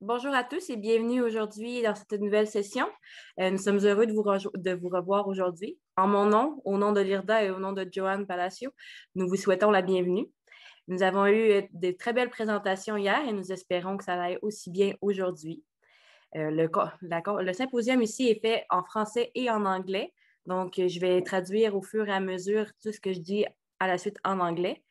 Bonjour à tous et bienvenue aujourd'hui dans cette nouvelle session. Nous sommes heureux de vous revoir aujourd'hui. En mon nom, au nom de Lirda et au nom de Joanne Palacio, nous vous souhaitons la bienvenue. Nous avons eu de très belles présentations hier et nous espérons que ça va aller aussi bien aujourd'hui. Le symposium ici est fait en français et en anglais, donc je vais traduire au fur et à mesure tout ce que je dis à la suite en anglais.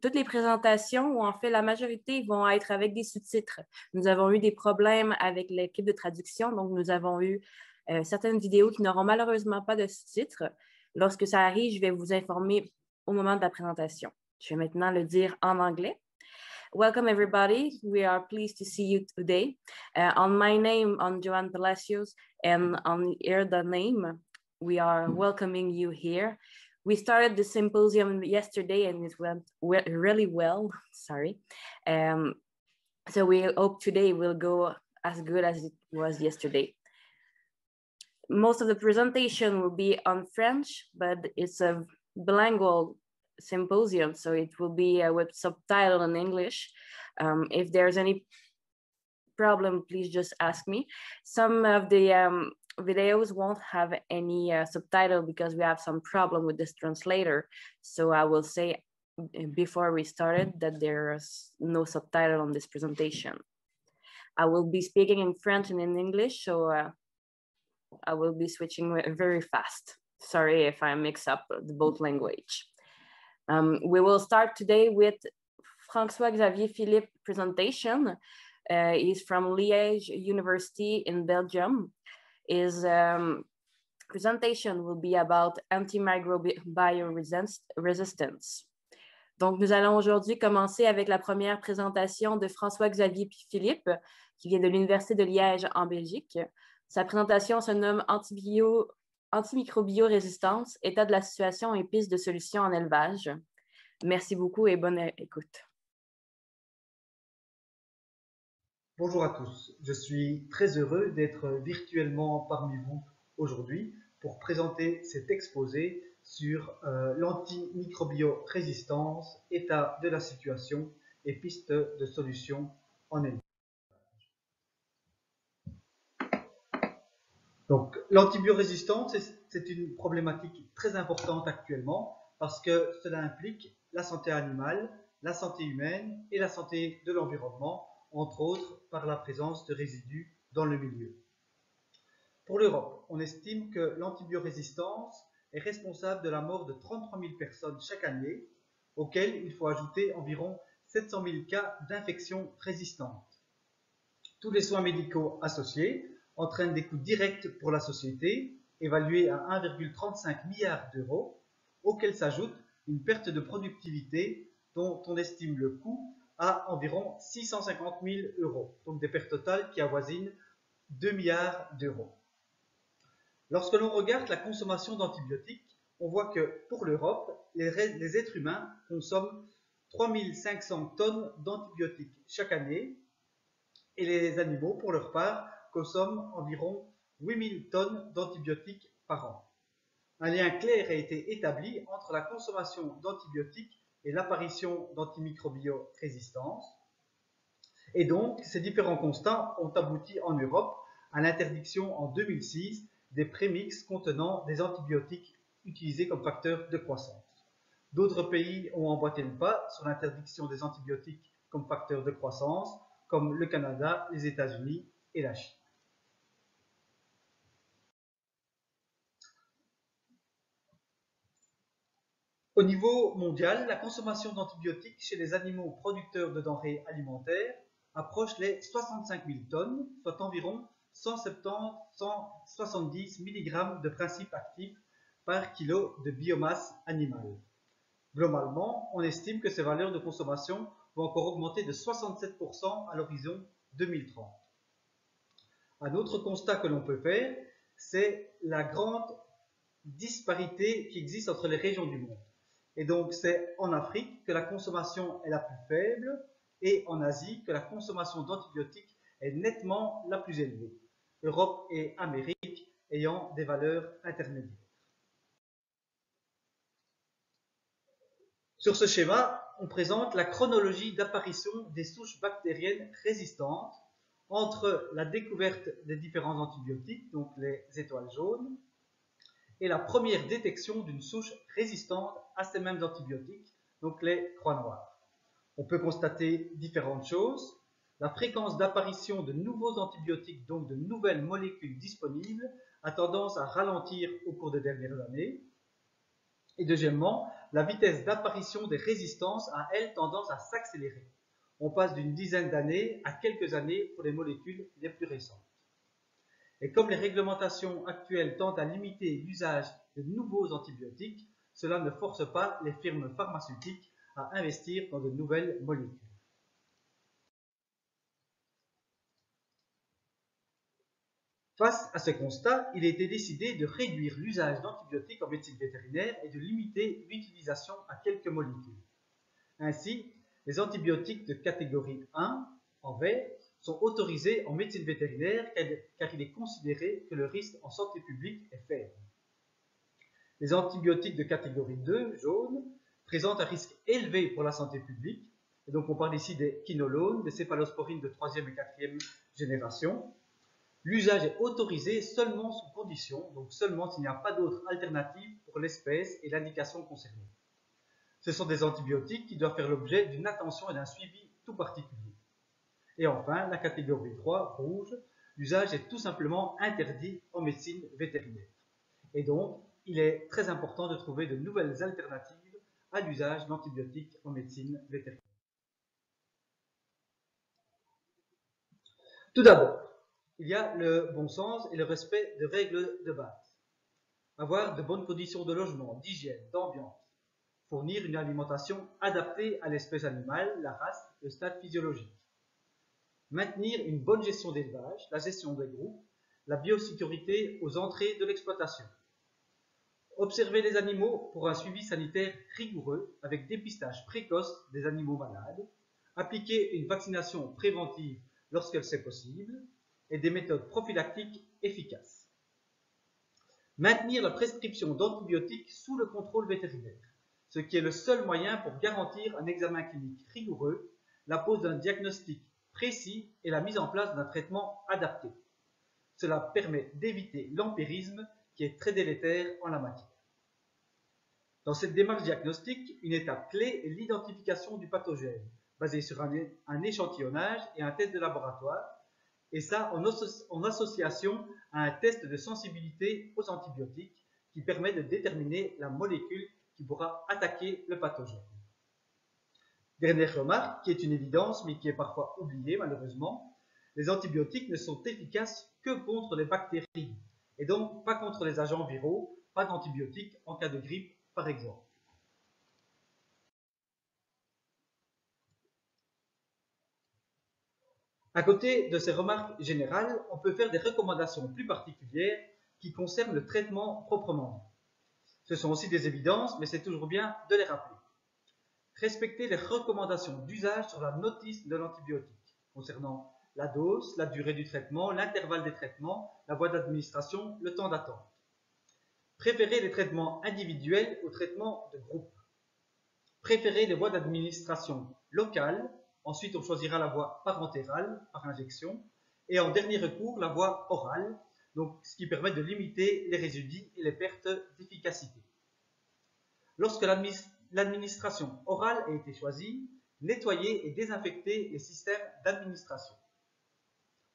Toutes les présentations, ou en fait la majorité, vont être avec des sous-titres. Nous avons eu des problèmes avec l'équipe de traduction, donc nous avons eu certaines vidéos qui n'auront malheureusement pas de sous-titres. Lorsque ça arrive, je vais vous informer au moment de la présentation. Je vais maintenant le dire en anglais. Welcome, everybody. We are pleased to see you today. On my name, on Joanne Palacios, and on Irda name, we are welcoming you here. We started the symposium yesterday and it went really well. Sorry. So we hope today will go as good as it was yesterday. Most of the presentation will be on French, but it's a bilingual symposium, so it will be with subtitle in English. If there's any problem, please just ask me. Some of the videos won't have any subtitle because we have some problem with this translator. So I will say before we started that there's no subtitle on this presentation. I will be speaking in French and in English, so I will be switching very fast. Sorry if I mix up the both language. We will start today with François-Xavier Philippe presentation. He's from Liège University in Belgium. His presentation will be about antimicrobial resistance. Donc, nous allons aujourd'hui commencer avec la première présentation de François-Xavier Philippe, qui vient de l'Université de Liège en Belgique. Sa présentation se nomme Antimicrobiorésistance, état de la situation et pistes de solutions en élevage. Merci beaucoup et bonne écoute. Bonjour à tous, je suis très heureux d'être virtuellement parmi vous aujourd'hui pour présenter cet exposé sur l'antimicrobiorésistance, état de la situation et pistes de solutions en élevage. Donc, l'antibiorésistance, c'est une problématique très importante actuellement parce que cela implique la santé animale, la santé humaine et la santé de l'environnement, entre autres par la présence de résidus dans le milieu. Pour l'Europe, on estime que l'antibiorésistance est responsable de la mort de 33 000 personnes chaque année, auxquelles il faut ajouter environ 700 000 cas d'infections résistantes. Tous les soins médicaux associés entraînent des coûts directs pour la société, évalués à 1,35 milliard d'euros, auxquels s'ajoute une perte de productivité dont on estime le coût à environ 650 000 euros, donc des pertes totales qui avoisinent 2 milliards d'euros. Lorsque l'on regarde la consommation d'antibiotiques, on voit que pour l'Europe, les êtres humains consomment 3 500 tonnes d'antibiotiques chaque année et les animaux, pour leur part, consomment environ 8 000 tonnes d'antibiotiques par an. Un lien clair a été établi entre la consommation d'antibiotiques et l'apparition d'antimicrobiorésistance. Et donc, ces différents constats ont abouti en Europe à l'interdiction en 2006 des prémix contenant des antibiotiques utilisés comme facteurs de croissance. D'autres pays ont emboîté le pas sur l'interdiction des antibiotiques comme facteurs de croissance, comme le Canada, les États-Unis et la Chine. Au niveau mondial, la consommation d'antibiotiques chez les animaux producteurs de denrées alimentaires approche les 65 000 tonnes, soit environ 170-170 mg de principe actif par kilo de biomasse animale. Globalement, on estime que ces valeurs de consommation vont encore augmenter de 67% à l'horizon 2030. Un autre constat que l'on peut faire, c'est la grande disparité qui existe entre les régions du monde. Et donc, c'est en Afrique que la consommation est la plus faible et en Asie que la consommation d'antibiotiques est nettement la plus élevée. Europe et Amérique ayant des valeurs intermédiaires. Sur ce schéma, on présente la chronologie d'apparition des souches bactériennes résistantes entre la découverte des différents antibiotiques, donc les étoiles jaunes, et la première détection d'une souche résistante à ces mêmes antibiotiques, donc les croix noires. On peut constater différentes choses. La fréquence d'apparition de nouveaux antibiotiques, donc de nouvelles molécules disponibles, a tendance à ralentir au cours des dernières années. Et deuxièmement, la vitesse d'apparition des résistances a, elle, tendance à s'accélérer. On passe d'une dizaine d'années à quelques années pour les molécules les plus récentes. Et comme les réglementations actuelles tendent à limiter l'usage de nouveaux antibiotiques, cela ne force pas les firmes pharmaceutiques à investir dans de nouvelles molécules. Face à ce constat, il a été décidé de réduire l'usage d'antibiotiques en médecine vétérinaire et de limiter l'utilisation à quelques molécules. Ainsi, les antibiotiques de catégorie 1, en vert, sont autorisés en médecine vétérinaire car il est considéré que le risque en santé publique est faible. Les antibiotiques de catégorie 2, jaune, présentent un risque élevé pour la santé publique. Et donc on parle ici des quinolones, des céphalosporines de 3e et 4e génération. L'usage est autorisé seulement sous condition, donc seulement s'il n'y a pas d'autre alternative pour l'espèce et l'indication concernée. Ce sont des antibiotiques qui doivent faire l'objet d'une attention et d'un suivi tout particulier. Et enfin, la catégorie 3, rouge, l'usage est tout simplement interdit en médecine vétérinaire. Et donc, il est très important de trouver de nouvelles alternatives à l'usage d'antibiotiques en médecine vétérinaire. Tout d'abord, il y a le bon sens et le respect de règles de base. Avoir de bonnes conditions de logement, d'hygiène, d'ambiance. Fournir une alimentation adaptée à l'espèce animale, la race, le stade physiologique. Maintenir une bonne gestion d'élevage, la gestion des groupes, la biosécurité aux entrées de l'exploitation. Observer les animaux pour un suivi sanitaire rigoureux avec dépistage précoce des animaux malades. Appliquer une vaccination préventive lorsque c'est possible et des méthodes prophylactiques efficaces. Maintenir la prescription d'antibiotiques sous le contrôle vétérinaire, ce qui est le seul moyen pour garantir un examen clinique rigoureux, la pose d'un diagnostic précis et la mise en place d'un traitement adapté. Cela permet d'éviter l'empirisme qui est très délétère en la matière. Dans cette démarche diagnostique, une étape clé est l'identification du pathogène, basée sur un échantillonnage et un test de laboratoire, et ça en association à un test de sensibilité aux antibiotiques qui permet de déterminer la molécule qui pourra attaquer le pathogène. Dernière remarque, qui est une évidence mais qui est parfois oubliée malheureusement, les antibiotiques ne sont efficaces que contre les bactéries et donc pas contre les agents viraux, pas d'antibiotiques en cas de grippe par exemple. À côté de ces remarques générales, on peut faire des recommandations plus particulières qui concernent le traitement proprement dit. Ce sont aussi des évidences, mais c'est toujours bien de les rappeler. Respecter les recommandations d'usage sur la notice de l'antibiotique, concernant la dose, la durée du traitement, l'intervalle des traitements, la voie d'administration, le temps d'attente. Préférer les traitements individuels aux traitements de groupe. Préférer les voies d'administration locales, ensuite on choisira la voie parentérale par injection, et en dernier recours la voie orale, donc ce qui permet de limiter les résidus et les pertes d'efficacité. Lorsque l'administration orale a été choisie, nettoyer et désinfecter les systèmes d'administration.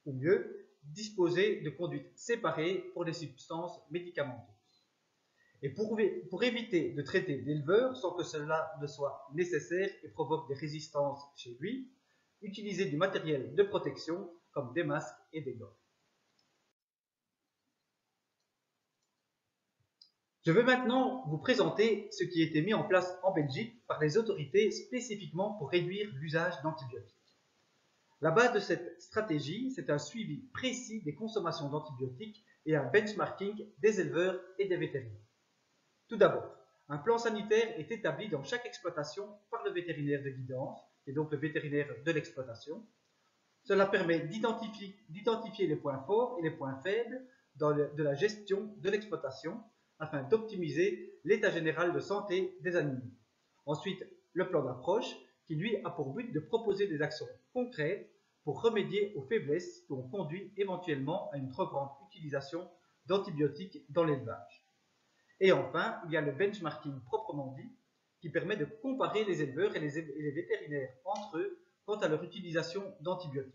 Ou mieux, disposer de conduites séparées pour les substances médicamenteuses. Et pour éviter de traiter l'éleveur sans que cela ne soit nécessaire et provoque des résistances chez lui, utilisez du matériel de protection comme des masques et des gants. Je vais maintenant vous présenter ce qui a été mis en place en Belgique par les autorités spécifiquement pour réduire l'usage d'antibiotiques. La base de cette stratégie, c'est un suivi précis des consommations d'antibiotiques et un benchmarking des éleveurs et des vétérinaires. Tout d'abord, un plan sanitaire est établi dans chaque exploitation par le vétérinaire de guidance, et donc le vétérinaire de l'exploitation. Cela permet d'identifier les points forts et les points faibles de la gestion de l'exploitation afin d'optimiser l'état général de santé des animaux. Ensuite, le plan d'approche qui lui a pour but de proposer des actions concrètes pour remédier aux faiblesses qui ont conduit éventuellement à une trop grande utilisation d'antibiotiques dans l'élevage. Et enfin, il y a le benchmarking proprement dit, qui permet de comparer les éleveurs et les vétérinaires entre eux quant à leur utilisation d'antibiotiques.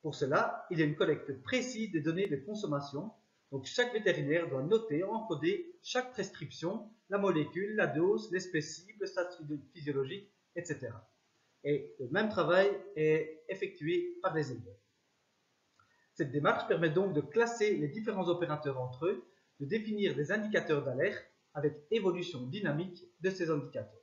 Pour cela, il y a une collecte précise des données de consommation. Donc chaque vétérinaire doit noter, encoder chaque prescription, la molécule, la dose, l'espèce cible, le stade physiologique, etc. Et le même travail est effectué par les éleveurs. Cette démarche permet donc de classer les différents opérateurs entre eux, de définir des indicateurs d'alerte avec évolution dynamique de ces indicateurs.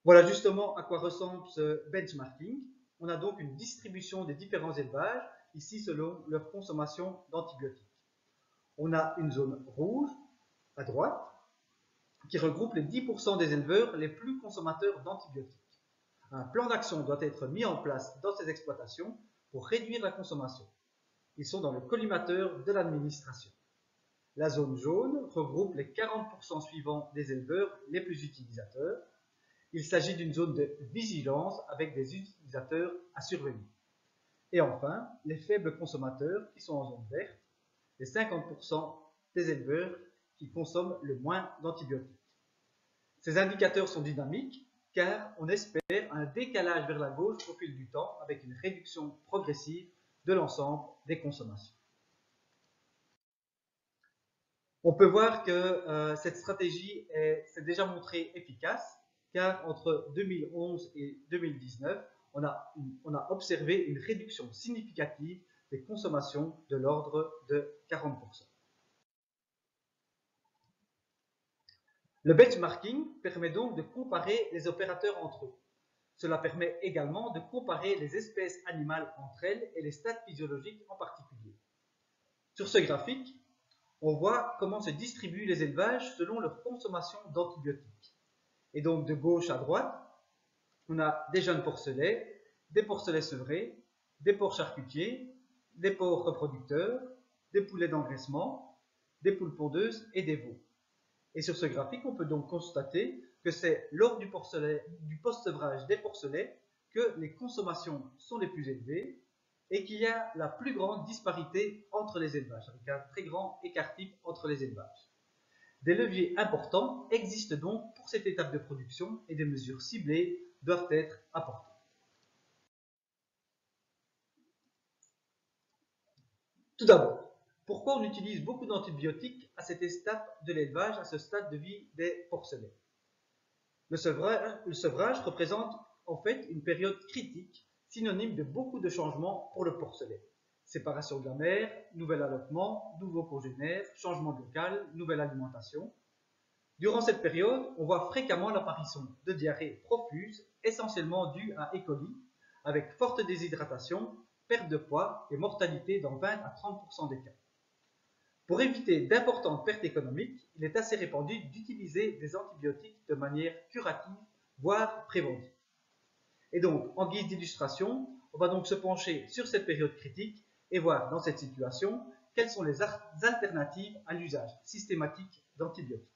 Voilà justement à quoi ressemble ce benchmarking. On a donc une distribution des différents élevages, ici selon leur consommation d'antibiotiques. On a une zone rouge à droite qui regroupe les 10% des éleveurs les plus consommateurs d'antibiotiques. Un plan d'action doit être mis en place dans ces exploitations pour réduire la consommation. Ils sont dans le collimateur de l'administration. La zone jaune regroupe les 40% suivants des éleveurs les plus utilisateurs. Il s'agit d'une zone de vigilance avec des utilisateurs à surveiller. Et enfin, les faibles consommateurs qui sont en zone verte, les 50% des éleveurs qui consomment le moins d'antibiotiques. Ces indicateurs sont dynamiques car on espère un décalage vers la gauche au fil du temps avec une réduction progressive de l'ensemble des consommations. On peut voir que cette stratégie s'est déjà montrée efficace car entre 2011 et 2019, on a observé une réduction significative des consommations de l'ordre de 40%. Le benchmarking permet donc de comparer les opérateurs entre eux. Cela permet également de comparer les espèces animales entre elles et les stades physiologiques en particulier. Sur ce graphique, on voit comment se distribuent les élevages selon leur consommation d'antibiotiques. Et donc de gauche à droite, on a des jeunes porcelets, des porcelets sevrés, des porcs charcutiers, des porcs reproducteurs, des poulets d'engraissement, des poules pondeuses et des veaux. Et sur ce graphique, on peut donc constater que c'est lors du post-sevrage des porcelets que les consommations sont les plus élevées et qu'il y a la plus grande disparité entre les élevages, avec un très grand écart type entre les élevages. Des leviers importants existent donc pour cette étape de production et des mesures ciblées doivent être apportées. Tout d'abord, pourquoi on utilise beaucoup d'antibiotiques à cette étape de l'élevage, à ce stade de vie des porcelets? Le sevrage représente en fait une période critique, synonyme de beaucoup de changements pour le porcelet. Séparation de la mère, nouvel allottement, nouveau congénère, changement de local, nouvelle alimentation. Durant cette période, on voit fréquemment l'apparition de diarrhées profuses, essentiellement dues à E. coli, avec forte déshydratation, perte de poids et mortalité dans 20 à 30% des cas. Pour éviter d'importantes pertes économiques, il est assez répandu d'utiliser des antibiotiques de manière curative, voire préventive. Et donc, en guise d'illustration, on va donc se pencher sur cette période critique et voir dans cette situation quelles sont les alternatives à l'usage systématique d'antibiotiques.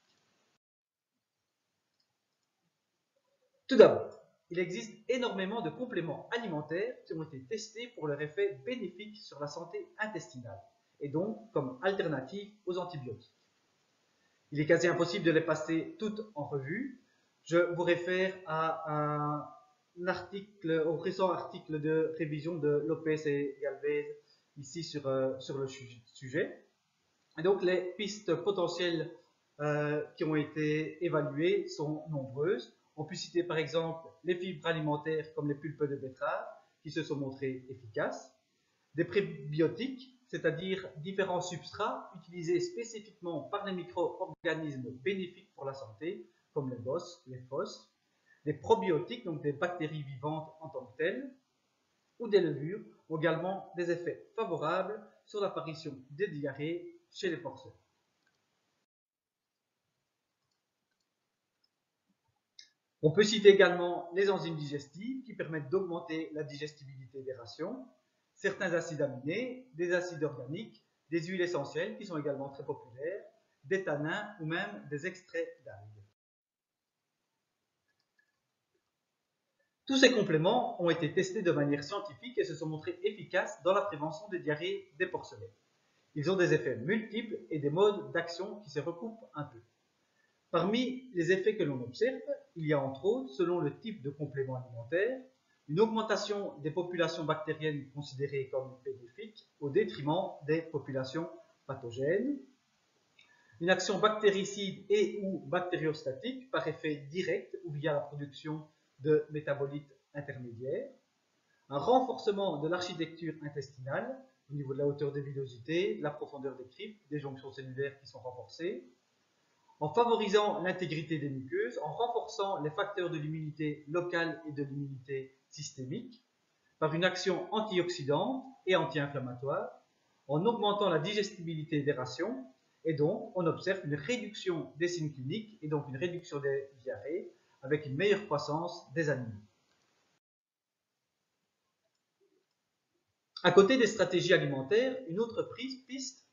Tout d'abord, il existe énormément de compléments alimentaires qui ont été testés pour leur effet bénéfique sur la santé intestinale et donc comme alternative aux antibiotiques. Il est quasi impossible de les passer toutes en revue. Je vous réfère à au récent article de révision de Lopez et Galvez ici sur le sujet. Et donc les pistes potentielles qui ont été évaluées sont nombreuses. On peut citer par exemple les fibres alimentaires comme les pulpes de betterave qui se sont montrées efficaces, des prébiotiques, c'est-à-dire différents substrats utilisés spécifiquement par les micro-organismes bénéfiques pour la santé, comme les bosses, les fosses, des probiotiques, donc des bactéries vivantes en tant que telles, ou des levures ont également des effets favorables sur l'apparition des diarrhées chez les porcelets. On peut citer également les enzymes digestives qui permettent d'augmenter la digestibilité des rations, certains acides aminés, des acides organiques, des huiles essentielles qui sont également très populaires, des tanins ou même des extraits d'algues. Tous ces compléments ont été testés de manière scientifique et se sont montrés efficaces dans la prévention des diarrhées des porcelets. Ils ont des effets multiples et des modes d'action qui se recoupent un peu. Parmi les effets que l'on observe, il y a entre autres, selon le type de complément alimentaire, une augmentation des populations bactériennes considérées comme bénéfiques au détriment des populations pathogènes, une action bactéricide et ou bactériostatique par effet direct ou via la production de métabolites intermédiaires, un renforcement de l'architecture intestinale au niveau de la hauteur des villosités, de la profondeur des cryptes, des jonctions cellulaires qui sont renforcées, en favorisant l'intégrité des muqueuses, en renforçant les facteurs de l'immunité locale et de l'immunité systémique, par une action antioxydante et anti-inflammatoire, en augmentant la digestibilité des rations, et donc on observe une réduction des signes cliniques et donc une réduction des diarrhées avec une meilleure croissance des animaux. À côté des stratégies alimentaires, une autre piste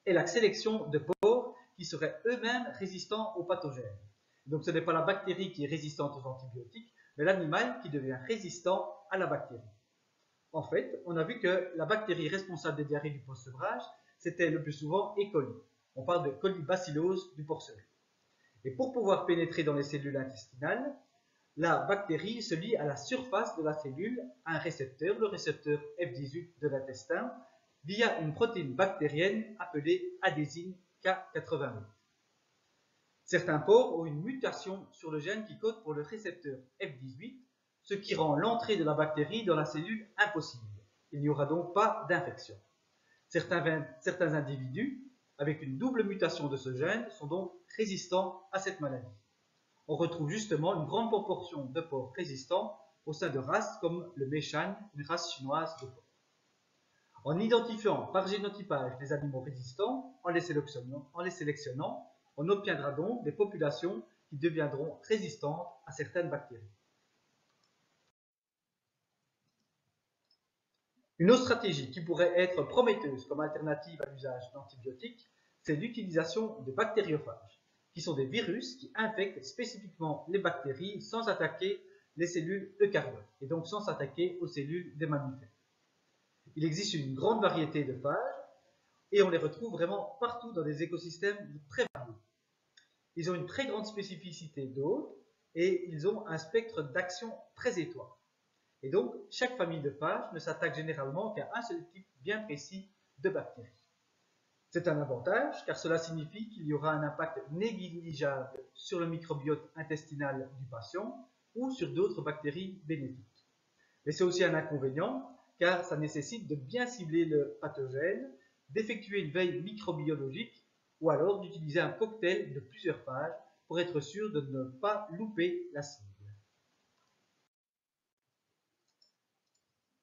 est la sélection de porcs qui seraient eux-mêmes résistants aux pathogènes. Donc ce n'est pas la bactérie qui est résistante aux antibiotiques, mais l'animal qui devient résistant à la bactérie. En fait, on a vu que la bactérie responsable des diarrhées du post-sevrage, c'était le plus souvent E. coli. On parle de colibacillose du porcelet. Et pour pouvoir pénétrer dans les cellules intestinales, la bactérie se lie à la surface de la cellule à un récepteur, le récepteur F18 de l'intestin, via une protéine bactérienne appelée adésine K88. Certains porcs ont une mutation sur le gène qui code pour le récepteur F18, ce qui rend l'entrée de la bactérie dans la cellule impossible. Il n'y aura donc pas d'infection. Certains individus avec une double mutation de ce gène sont donc résistants à cette maladie. On retrouve justement une grande proportion de porcs résistants au sein de races comme le Meishan, une race chinoise de porcs. En identifiant par génotypage les animaux résistants, en les sélectionnant, on obtiendra donc des populations qui deviendront résistantes à certaines bactéries. Une autre stratégie qui pourrait être prometteuse comme alternative à l'usage d'antibiotiques, c'est l'utilisation de bactériophages, qui sont des virus qui infectent spécifiquement les bactéries sans attaquer les cellules eucaryotes, et donc sans s'attaquer aux cellules des mammifères. Il existe une grande variété de phages, et on les retrouve vraiment partout dans des écosystèmes très variés. Ils ont une très grande spécificité d'hôtes, et ils ont un spectre d'action très étroit. Et donc, chaque famille de phages ne s'attaque généralement qu'à un seul type bien précis de bactéries. C'est un avantage, car cela signifie qu'il y aura un impact négligeable sur le microbiote intestinal du patient ou sur d'autres bactéries bénéfiques. Mais c'est aussi un inconvénient, car ça nécessite de bien cibler le pathogène, d'effectuer une veille microbiologique ou alors d'utiliser un cocktail de plusieurs phages pour être sûr de ne pas louper la cible.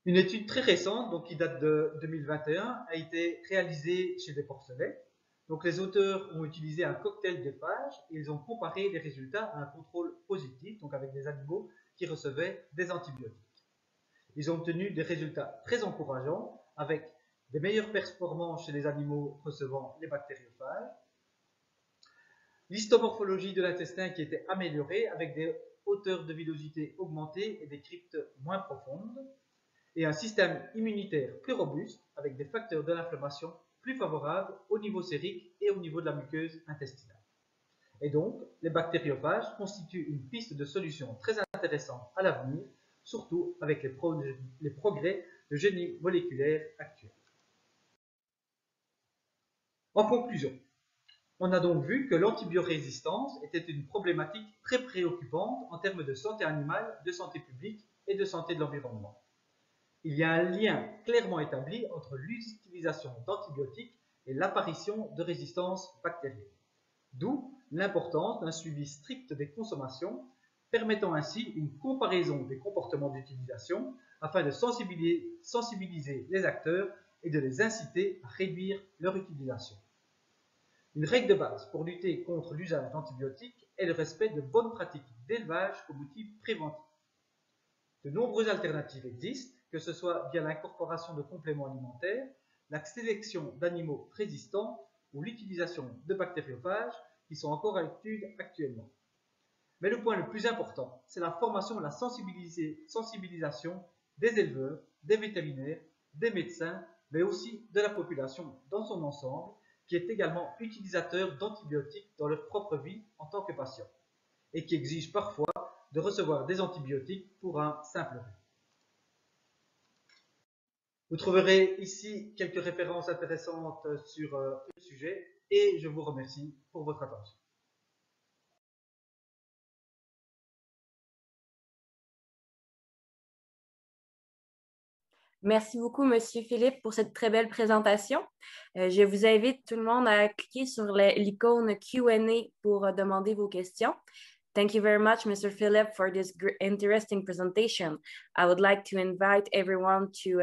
Une étude très récente, donc qui date de 2021, a été réalisée chez des porcelets. Donc les auteurs ont utilisé un cocktail de phages et ils ont comparé les résultats à un contrôle positif, donc avec des animaux qui recevaient des antibiotiques. Ils ont obtenu des résultats très encourageants avec des meilleures performances chez les animaux recevant les bactériophages, l'histomorphologie de l'intestin qui était améliorée avec des hauteurs de villosité augmentées et des cryptes moins profondes, et un système immunitaire plus robuste avec des facteurs de l'inflammation plus favorables au niveau sérique et au niveau de la muqueuse intestinale. Et donc, les bactériophages constituent une piste de solution très intéressante à l'avenir, surtout avec les progrès de génie moléculaire actuels. En conclusion, on a donc vu que l'antibiorésistance était une problématique très préoccupante en termes de santé animale, de santé publique et de santé de l'environnement. Il y a un lien clairement établi entre l'utilisation d'antibiotiques et l'apparition de résistances bactériennes. D'où l'importance d'un suivi strict des consommations, permettant ainsi une comparaison des comportements d'utilisation afin de sensibiliser les acteurs et de les inciter à réduire leur utilisation. Une règle de base pour lutter contre l'usage d'antibiotiques est le respect de bonnes pratiques d'élevage comme outil préventif. De nombreuses alternatives existent, que ce soit via l'incorporation de compléments alimentaires, la sélection d'animaux résistants ou l'utilisation de bactériophages qui sont encore à l'étude actuellement. Mais le point le plus important, c'est la formation et la sensibilisation des éleveurs, des vétérinaires, des médecins, mais aussi de la population dans son ensemble, qui est également utilisateur d'antibiotiques dans leur propre vie en tant que patient, et qui exige parfois de recevoir des antibiotiques pour un simple rhume. Vous trouverez ici quelques références intéressantes sur le sujet, et je vous remercie pour votre attention. Merci beaucoup, Monsieur Philippe, pour cette très belle présentation. Je vous invite tout le monde à cliquer sur l'icône Q&A pour demander vos questions. Thank you very much, Mr. Philip, for this interesting presentation. I would like to invite everyone to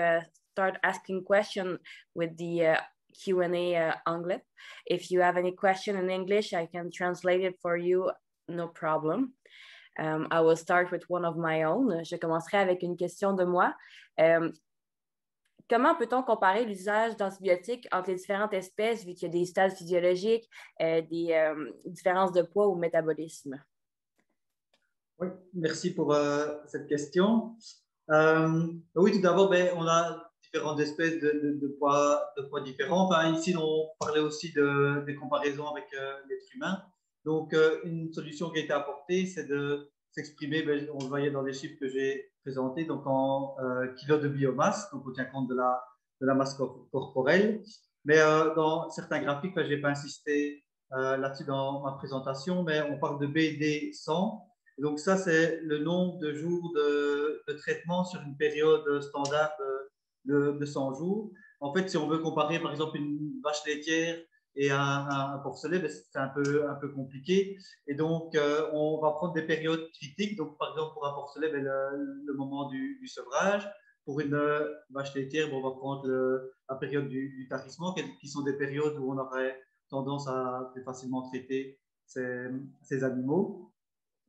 start asking questions with the Q&A onglet. If you have any question in English, I can translate it for you, no problem. I will start with one of my own. Je commencerai avec une question de moi. Comment peut-on comparer l'usage d'antibiotiques entre les différentes espèces, vu qu'il y a des stades physiologiques, des différences de poids ou métabolisme? Oui, merci pour cette question. Oui, tout d'abord, on a différentes espèces de poids différents. Enfin, ici, on parlait aussi des comparaisons avec l'être humain. Donc, une solution qui a été apportée, c'est de s'exprimer, on le voyait dans les chiffres que j'ai présentés, donc en kilos de biomasse, donc on tient compte de la masse corporelle. Mais dans certains graphiques, je n'ai pas insisté là-dessus dans ma présentation, mais on parle de BD 100. Donc ça, c'est le nombre de jours de traitement sur une période standard de 100 jours. En fait, si on veut comparer, par exemple, une vache laitière et un porcelet, c'est un peu compliqué. Et donc, on va prendre des périodes critiques. Donc, par exemple, pour un porcelet, le moment du sevrage. Pour une vache laitière, on va prendre la période du tarissement, qui sont des périodes où on aurait tendance à plus facilement traiter ces animaux.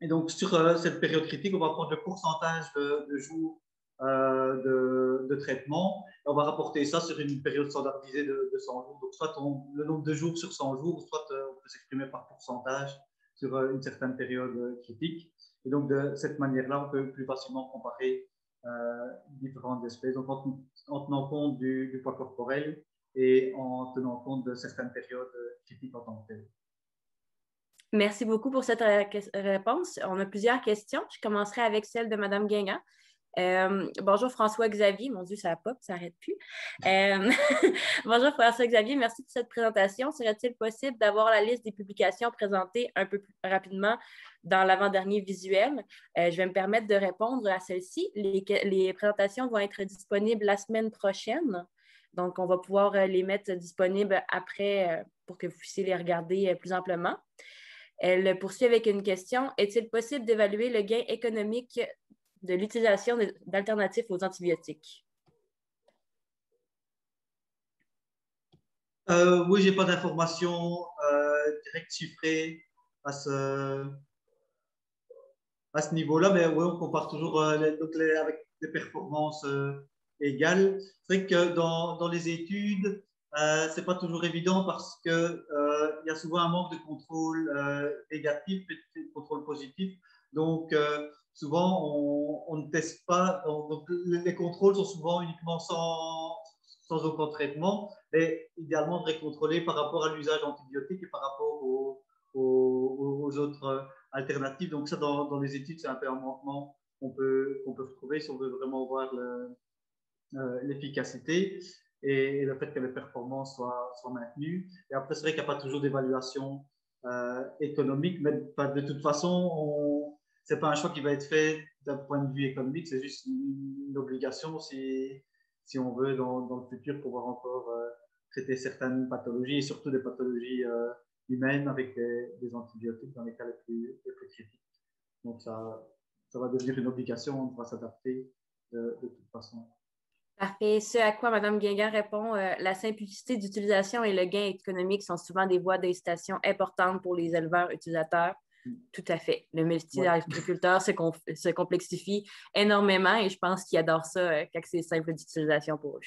Et donc, sur cette période critique, on va prendre le pourcentage de jours de traitement et on va rapporter ça sur une période standardisée de 100 jours. Donc, soit le nombre de jours sur 100 jours, soit on peut s'exprimer par pourcentage sur une certaine période critique. Et donc, de cette manière-là, on peut plus facilement comparer différentes espèces. Donc, en tenant compte du poids corporel et en tenant compte de certaines périodes critiques en tant que telles. Merci beaucoup pour cette réponse. On a plusieurs questions. Je commencerai avec celle de Mme Guingamp. Bonjour François-Xavier. Mon Dieu, ça pop, ça n'arrête plus. Bonjour François-Xavier, merci pour cette présentation. Serait-il possible d'avoir la liste des publications présentées un peu plus rapidement dans l'avant-dernier visuel? Je vais me permettre de répondre à celle-ci. Les présentations vont être disponibles la semaine prochaine. Donc, on va pouvoir les mettre disponibles après pour que vous puissiez les regarder plus amplement. Elle poursuit avec une question. Est-il possible d'évaluer le gain économique de l'utilisation d'alternatives aux antibiotiques? Oui, je n'ai pas d'informations directes chiffrées à ce niveau-là, mais oui, on compare toujours avec des performances égales. C'est vrai que dans les études, ce n'est pas toujours évident parce qu'il y a souvent un manque de contrôle négatif et de contrôle positif. Donc, souvent, on ne teste pas. Donc, les contrôles sont souvent uniquement sans aucun traitement, mais idéalement, on devrait contrôler par rapport à l'usage d'antibiotiques et par rapport aux autres alternatives. Donc, ça, dans les études, c'est un peu un manquement qu'on peut retrouver si on veut vraiment voir l'efficacité et le fait que les performances soient maintenues. Et après, c'est vrai qu'il n'y a pas toujours d'évaluation économique, mais de toute façon, ce n'est pas un choix qui va être fait d'un point de vue économique, c'est juste une obligation si on veut dans le futur pouvoir encore traiter certaines pathologies et surtout des pathologies humaines avec des antibiotiques dans les cas les plus critiques. Donc, ça va devenir une obligation, on devra s'adapter de toute façon. Parfait. Ce à quoi Mme Guingamp répond, la simplicité d'utilisation et le gain économique sont souvent des voies d'incitation importantes pour les éleveurs utilisateurs. Tout à fait. Le métier d'agriculteur se complexifie énormément et je pense qu'ils adorent ça quand c'est simple d'utilisation pour eux.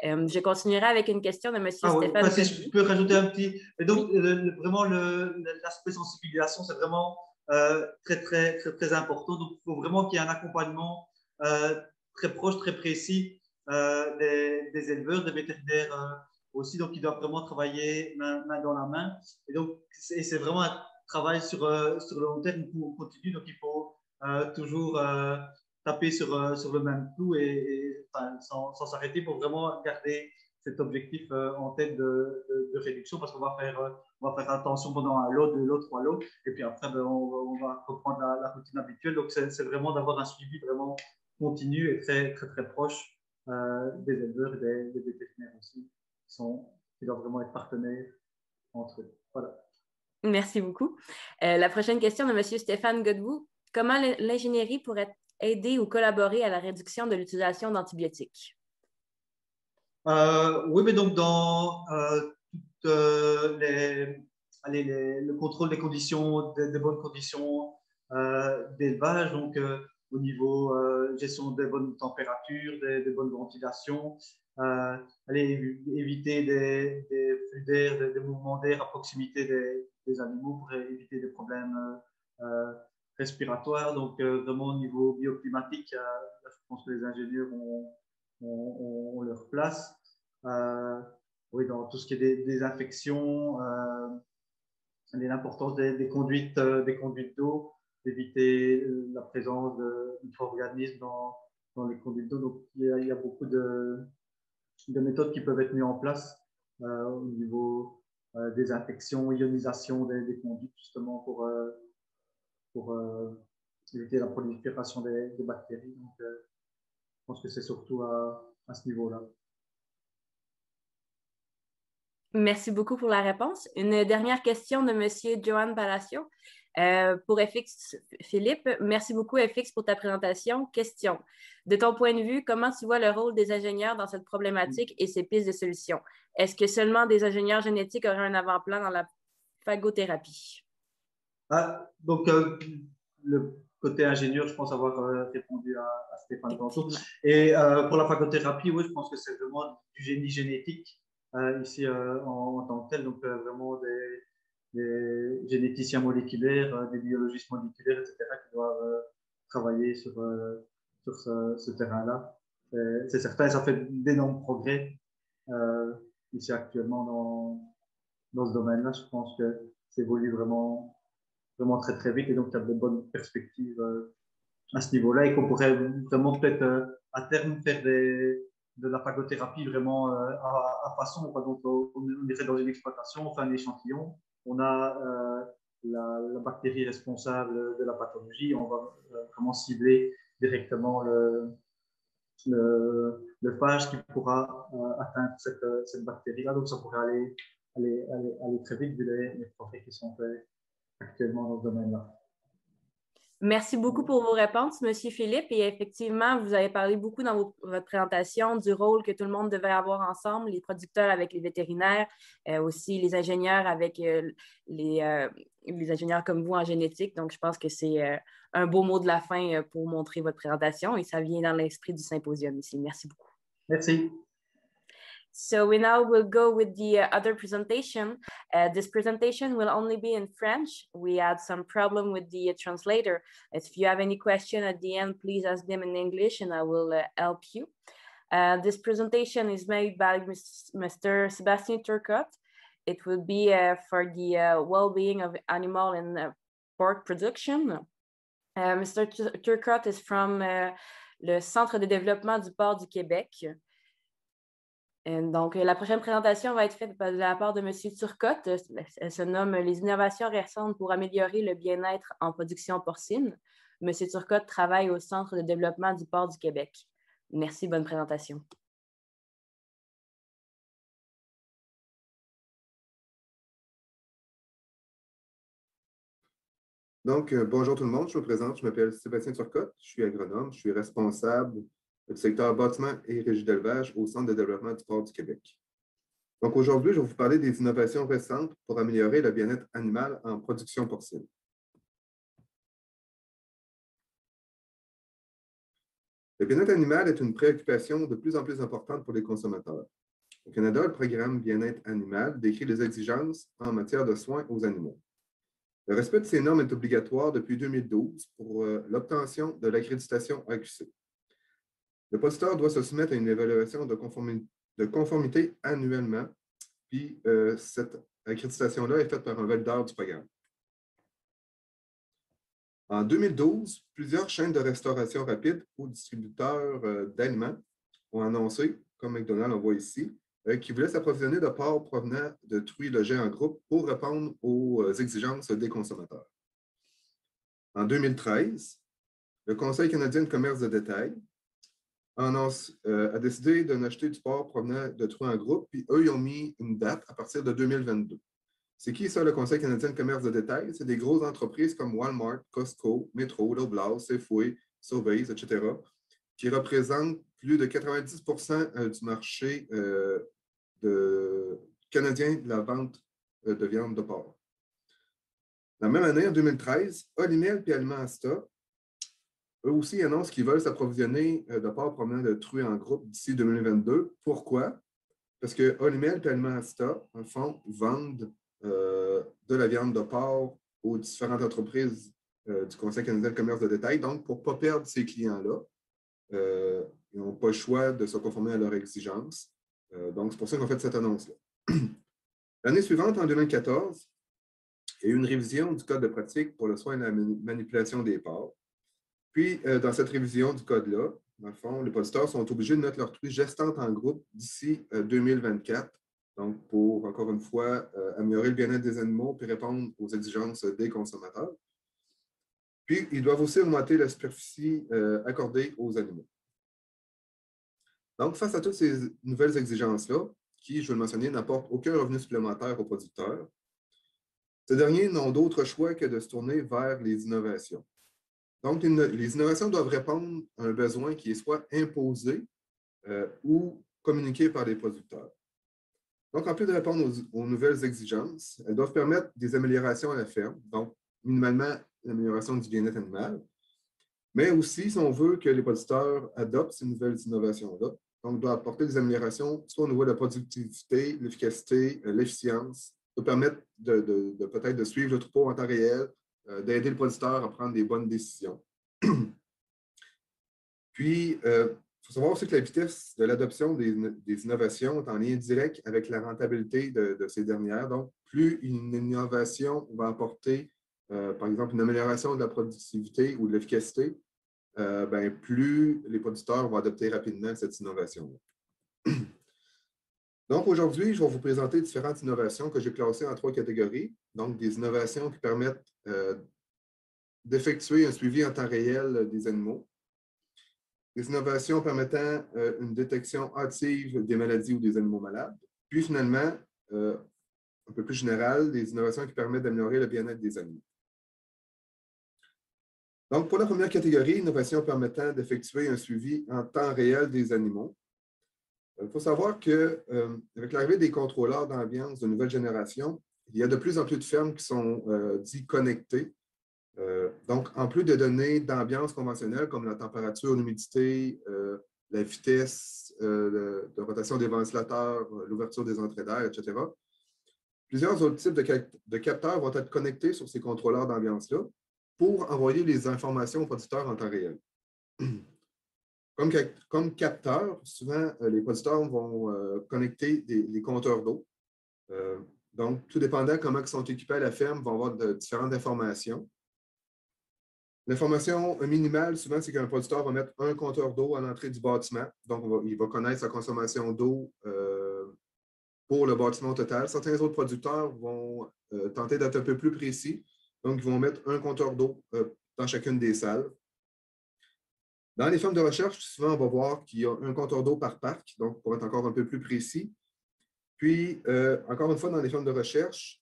Je continuerai avec une question de M. Stéphane. Si je peux rajouter un petit. Et donc, vraiment, l'aspect sensibilisation, c'est vraiment très important. Donc, il faut vraiment qu'il y ait un accompagnement très proche, très précis des éleveurs, des vétérinaires aussi. Donc, ils doivent vraiment travailler main dans la main. Et donc, c'est vraiment un travail sur le long terme continu. Donc, il faut toujours taper sur le même clou enfin, sans s'arrêter pour vraiment garder cet objectif en tête de réduction parce qu'on va faire attention pendant un lot, 2 lots, 3 lots et puis après on va reprendre la routine habituelle. Donc c'est vraiment d'avoir un suivi vraiment continu et très proche des éleveurs et des vétérinaires aussi qui doivent vraiment être partenaires entre eux. Voilà. Merci beaucoup. La prochaine question de M. Stéphane Godbout. Comment l'ingénierie pourrait aider ou collaborer à la réduction de l'utilisation d'antibiotiques? Oui, mais donc dans le contrôle des conditions, des bonnes conditions d'élevage, donc au niveau gestion des bonnes températures, des bonnes ventilations, éviter des flux d'air, des mouvements d'air à proximité des animaux pour éviter des problèmes respiratoires. Donc vraiment au niveau bioclimatique, je pense que les ingénieurs ont leur place. Oui, dans tout ce qui est des infections, l'importance des conduites d'eau, d'éviter la présence de micro-organismes dans les conduites d'eau. Donc, il y a beaucoup de méthodes qui peuvent être mises en place au niveau des infections, ionisation des conduites, justement pour éviter la prolifération des bactéries. Donc, je pense que c'est surtout à ce niveau-là. Merci beaucoup pour la réponse. Une dernière question de M. Johan Palacio. Pour FX Philippe, merci beaucoup FX pour ta présentation. Question. De ton point de vue, comment tu vois le rôle des ingénieurs dans cette problématique et ses pistes de solutions? Est-ce que seulement des ingénieurs génétiques auraient un avant-plan dans la phagothérapie? Donc, le côté ingénieur, je pense avoir répondu à Stéphane tantôt. Et pour la phagothérapie, oui, je pense que c'est vraiment du génie génétique ici en tant que tel. Donc, vraiment des généticiens moléculaires, des biologistes moléculaires, etc., qui doivent travailler sur ce terrain-là. C'est certain, ça fait d'énormes progrès ici actuellement dans ce domaine-là. Je pense que ça évolue vraiment très vite et donc il y a de bonnes perspectives à ce niveau-là et qu'on pourrait vraiment peut-être à terme faire de la phagothérapie vraiment à façon. Donc on irait dans une exploitation, on fait un échantillon, on a la bactérie responsable de la pathologie, on va vraiment cibler directement le phage qui pourra atteindre cette bactérie-là. Donc ça pourrait aller très vite vu les progrès qui sont faits actuellement dans ce domaine-là. Merci beaucoup pour vos réponses, M. Philippe. Et effectivement, vous avez parlé beaucoup dans votre présentation du rôle que tout le monde devait avoir ensemble, les producteurs avec les vétérinaires, aussi les ingénieurs avec les ingénieurs comme vous en génétique. Donc, je pense que c'est un beau mot de la fin pour montrer votre présentation et ça vient dans l'esprit du symposium ici. Merci beaucoup. Merci. So we now will go with the other presentation. This presentation will only be in French. We had some problem with the translator. If you have any question at the end, please ask them in English and I will help you. This presentation is made by Mr. Sébastien Turcotte. It will be for the well-being of animal and pork production. Mr. Turcotte is from le Centre de développement du port du Québec. Donc, la prochaine présentation va être faite de la part de M. Turcotte. Elle se nomme « Les innovations récentes pour améliorer le bien-être en production porcine ». M. Turcotte travaille au Centre de développement du port du Québec. Merci, bonne présentation. Donc, bonjour tout le monde, je me présente, je m'appelle Sébastien Turcotte, je suis agronome, je suis responsable du secteur bâtiment et régie d'élevage au Centre de développement du port du Québec. Donc, aujourd'hui, je vais vous parler des innovations récentes pour améliorer le bien-être animal en production porcine. Le bien-être animal est une préoccupation de plus en plus importante pour les consommateurs. Au Canada, le programme Bien-être animal décrit les exigences en matière de soins aux animaux. Le respect de ces normes est obligatoire depuis 2012 pour l'obtention de l'accréditation AQC. Le producteur doit se soumettre à une évaluation de conformité annuellement, puis cette accréditation-là est faite par un valideur du programme. En 2012, plusieurs chaînes de restauration rapide ou distributeurs d'aliments ont annoncé, comme McDonald's, on voit ici, qui voulaient s'approvisionner de porcs provenant de truies logées en groupe pour répondre aux exigences des consommateurs. En 2013, le Conseil canadien de commerce de détail a décidé de n'acheter du porc provenant de truies en groupe, puis eux, ils ont mis une date à partir de 2022. C'est qui ça, le Conseil canadien de commerce de détail? C'est des grosses entreprises comme Walmart, Costco, Metro, Loblaw, Safeway, Sobeys, etc., qui représentent plus de 90% du marché canadien de la vente de viande de porc. La même année, en 2013, Olimel et Aliments Asta, eux aussi annoncent qu'ils veulent s'approvisionner de porc provenant de truies en groupe d'ici 2022. Pourquoi? Parce que Olimel et Aliments Asta, en fond, vendent de la viande de porc aux différentes entreprises du Conseil canadien de commerce de détail. Donc, pour ne pas perdre ces clients-là, ils n'ont pas le choix de se conformer à leurs exigences. Donc, c'est pour ça qu'on fait cette annonce-là. L'année suivante, en 2014, il y a eu une révision du Code de pratique pour le soin et la manipulation des porcs. Puis, dans cette révision du code-là, dans le fond, les producteurs sont obligés de mettre leurs truies gestantes en groupe d'ici 2024. Donc, pour, encore une fois, améliorer le bien-être des animaux et répondre aux exigences des consommateurs. Puis, ils doivent aussi augmenter la superficie accordée aux animaux. Donc, face à toutes ces nouvelles exigences-là, qui, je vais le mentionner, n'apportent aucun revenu supplémentaire aux producteurs, ces derniers n'ont d'autre choix que de se tourner vers les innovations. Donc, les innovations doivent répondre à un besoin qui est soit imposé ou communiqué par les producteurs. Donc, en plus de répondre aux nouvelles exigences, elles doivent permettre des améliorations à la ferme, donc minimalement l'amélioration du bien-être animal, mais aussi, si on veut que les producteurs adoptent ces nouvelles innovations-là, donc doivent apporter des améliorations, soit au niveau de la productivité, l'efficacité, l'efficience, pour permettre peut-être de suivre le troupeau en temps réel, d'aider le producteur à prendre des bonnes décisions. Puis, il faut savoir aussi que la vitesse de l'adoption des innovations est en lien direct avec la rentabilité de ces dernières. Donc, plus une innovation va apporter, par exemple, une amélioration de la productivité ou de l'efficacité, plus les producteurs vont adopter rapidement cette innovation-là. Donc, aujourd'hui, je vais vous présenter différentes innovations que j'ai classées en 3 catégories. Donc, des innovations qui permettent d'effectuer un suivi en temps réel des animaux. Des innovations permettant une détection hâtive des maladies ou des animaux malades. Puis, finalement, un peu plus général, des innovations qui permettent d'améliorer le bien-être des animaux. Donc, pour la première catégorie, innovation permettant d'effectuer un suivi en temps réel des animaux. Il faut savoir qu'avec l'arrivée des contrôleurs d'ambiance de nouvelle génération, il y a de plus en plus de fermes qui sont dites connectées. Donc, en plus de données d'ambiance conventionnelles comme la température, l'humidité, la vitesse de rotation des ventilateurs, l'ouverture des entrées d'air, etc., plusieurs autres types de capteurs vont être connectés sur ces contrôleurs d'ambiance-là pour envoyer les informations aux producteurs en temps réel. Comme capteurs, souvent, les producteurs vont connecter les compteurs d'eau. Donc, tout dépendant de comment ils sont équipés à la ferme, vont avoir différentes informations. L'information minimale, souvent, c'est qu'un producteur va mettre un compteur d'eau à l'entrée du bâtiment. Donc, il va connaître sa consommation d'eau pour le bâtiment total. Certains autres producteurs vont tenter d'être un peu plus précis. Donc, ils vont mettre un compteur d'eau dans chacune des salles. Dans les fermes de recherche, souvent, on va voir qu'il y a un compteur d'eau par parc, donc pour être encore un peu plus précis. Puis, encore une fois, dans les fermes de recherche,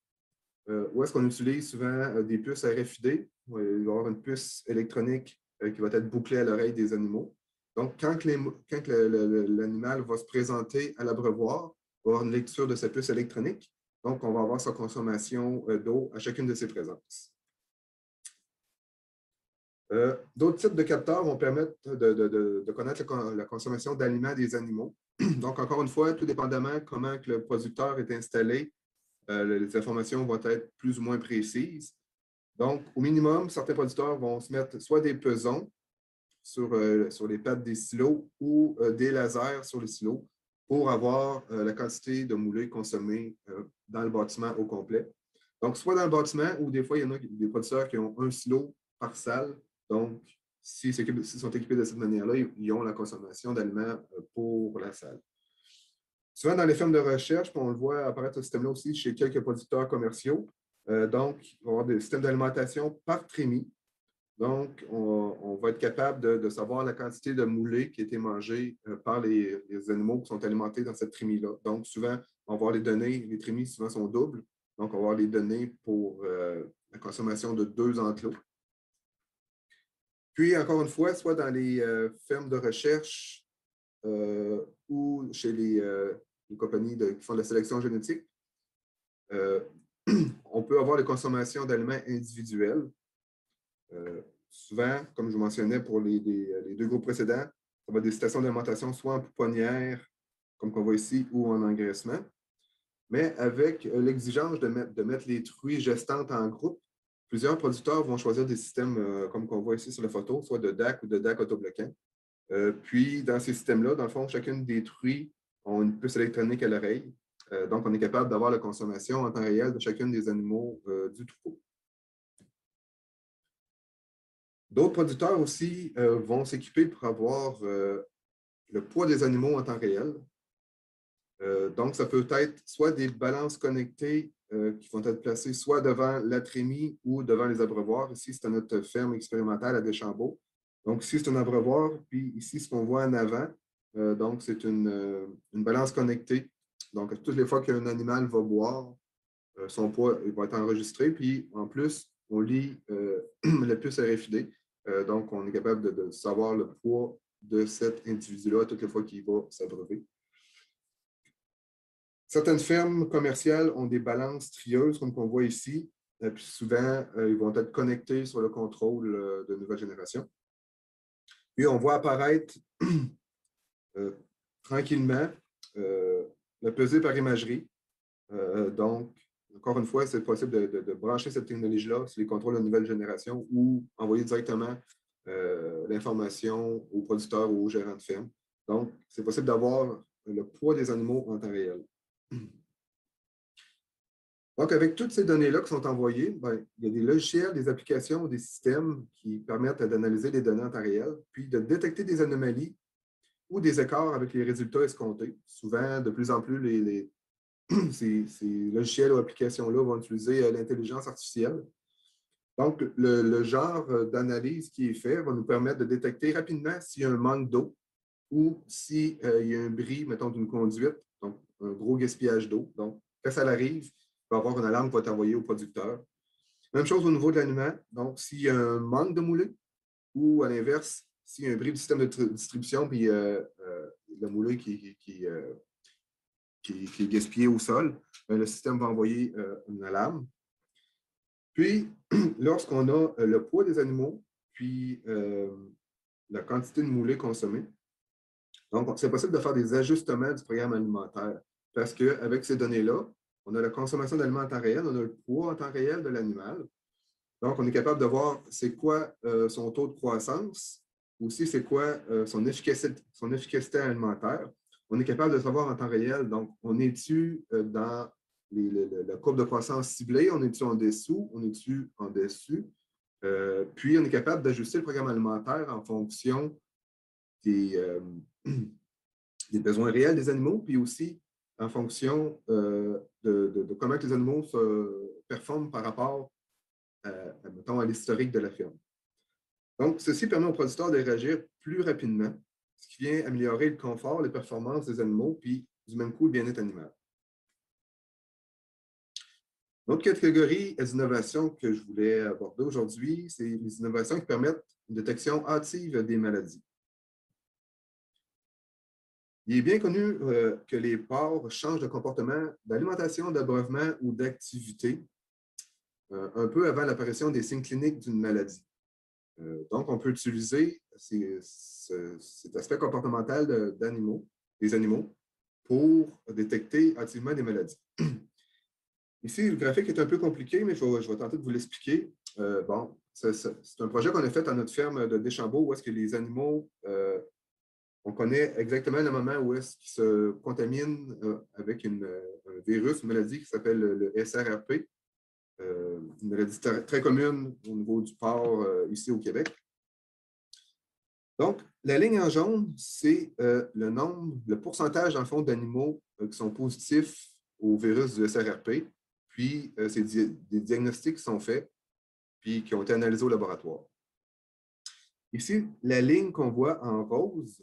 où est-ce qu'on utilise souvent des puces RFID? Il va y avoir une puce électronique qui va être bouclée à l'oreille des animaux. Donc, quand l'animal va se présenter à l'abreuvoir, on va avoir une lecture de sa puce électronique. Donc, on va avoir sa consommation d'eau à chacune de ses présences. D'autres types de capteurs vont permettre de connaître la consommation d'aliments des animaux. Donc, encore une fois, tout dépendamment comment que le producteur est installé, les informations vont être plus ou moins précises. Donc, au minimum, certains producteurs vont se mettre soit des pesons sur les pattes des silos ou des lasers sur les silos pour avoir la quantité de moulées consommée dans le bâtiment au complet. Donc, soit dans le bâtiment ou des fois, il y en a des producteurs qui ont un silo par salle. Donc, s'ils sont équipés de cette manière-là, ils ont la consommation d'aliments pour la salle. Souvent, dans les fermes de recherche, on le voit apparaître ce système-là aussi chez quelques producteurs commerciaux. Donc, il va y avoir des systèmes d'alimentation par trémie. Donc, on va être capable de savoir la quantité de moulées qui a été mangée par les animaux qui sont alimentés dans cette trémie-là. Donc, souvent, on va avoir les données, les trémies souvent sont doubles. Donc, on va avoir les données pour la consommation de 2 enclos. Puis, encore une fois, soit dans les fermes de recherche ou chez les compagnies qui font de la sélection génétique, on peut avoir les consommations d'aliments individuels. Souvent, comme je vous mentionnais pour les 2 groupes précédents, ça va être des stations d'alimentation soit en pouponnière, comme on voit ici, ou en engraissement. Mais avec l'exigence de mettre les truies gestantes en groupe, plusieurs producteurs vont choisir des systèmes comme on voit ici sur la photo, soit de DAC ou de DAC autobloquant. Puis, dans ces systèmes-là, dans le fond, chacune des truies ont une puce électronique à l'oreille. Donc, on est capable d'avoir la consommation en temps réel de chacun des animaux du troupeau. D'autres producteurs aussi vont s'équiper pour avoir le poids des animaux en temps réel. Donc, ça peut être soit des balances connectées qui vont être placées soit devant la trémie ou devant les abreuvoirs. Ici, c'est notre ferme expérimentale à Deschambault. Donc, ici, c'est un abreuvoir. Puis ici, ce qu'on voit en avant, donc, c'est une balance connectée. Donc, toutes les fois qu'un animal va boire, son poids il va être enregistré. Puis, en plus, on lit la puce RFID. Donc, on est capable de savoir le poids de cet individu-là toutes les fois qu'il va s'abreuver. Certaines fermes commerciales ont des balances trieuses, comme on voit ici. Puis souvent, ils vont être connectés sur le contrôle de nouvelle génération. Puis, on voit apparaître tranquillement la pesée par imagerie. Donc, encore une fois, c'est possible de brancher cette technologie-là sur les contrôles de nouvelle génération ou envoyer directement l'information aux producteurs ou aux gérants de ferme. Donc, c'est possible d'avoir le poids des animaux en temps réel. Donc, avec toutes ces données-là qui sont envoyées, il y a des logiciels, des applications, des systèmes qui permettent d'analyser les données en temps réel, puis de détecter des anomalies ou des écarts avec les résultats escomptés. Souvent, de plus en plus, ces logiciels ou applications-là vont utiliser l'intelligence artificielle. Donc, le genre d'analyse qui est fait va nous permettre de détecter rapidement s'il y a un manque d'eau ou s'il y a un bris, mettons, d'une conduite, donc un gros gaspillage d'eau. Donc, quand ça arrive, il va y avoir une alarme qui va être envoyée au producteur. Même chose au niveau de l'aliment. Donc, s'il y a un manque de moulée ou, à l'inverse, s'il y a un bris du système de distribution puis le moulé qui est gaspillé au sol, le système va envoyer une alarme. Puis, lorsqu'on a le poids des animaux, puis la quantité de moulée consommée, donc c'est possible de faire des ajustements du programme alimentaire parce qu'avec ces données-là, on a la consommation d'aliments en temps réel, on a le poids en temps réel de l'animal. Donc, on est capable de voir c'est quoi son taux de croissance, aussi c'est quoi son efficacité alimentaire. On est capable de savoir en temps réel, donc on est-tu dans la courbe de croissance ciblée, on est-tu en dessous, on est-tu en dessus. Puis, on est capable d'ajuster le programme alimentaire en fonction des des besoins réels des animaux, puis aussi en fonction de comment les animaux se performent par rapport mettons, à l'historique de la ferme. Donc, ceci permet aux producteurs de réagir plus rapidement, ce qui vient améliorer le confort, les performances des animaux, puis du même coup, le bien-être animal. L'autre catégorie d'innovations que je voulais aborder aujourd'hui, c'est les innovations qui permettent une détection hâtive des maladies. Il est bien connu que les porcs changent de comportement d'alimentation, d'abreuvement ou d'activité un peu avant l'apparition des signes cliniques d'une maladie. Donc, on peut utiliser cet aspect comportemental des animaux pour détecter hâtivement des maladies. Ici, le graphique est un peu compliqué, mais je vais tenter de vous l'expliquer. bon, c'est un projet qu'on a fait à notre ferme de Deschambault où est-ce que les animaux, on connaît exactement le moment où est-ce qu'ils se contaminent avec un virus, une maladie qui s'appelle le SRRP, une maladie très commune au niveau du porc ici au Québec. Donc, la ligne en jaune, c'est le pourcentage, dans le fond, d'animaux qui sont positifs au virus du SRRP. Puis, c'est des diagnostics qui sont faits, puis qui ont été analysés au laboratoire. Ici, la ligne qu'on voit en rose,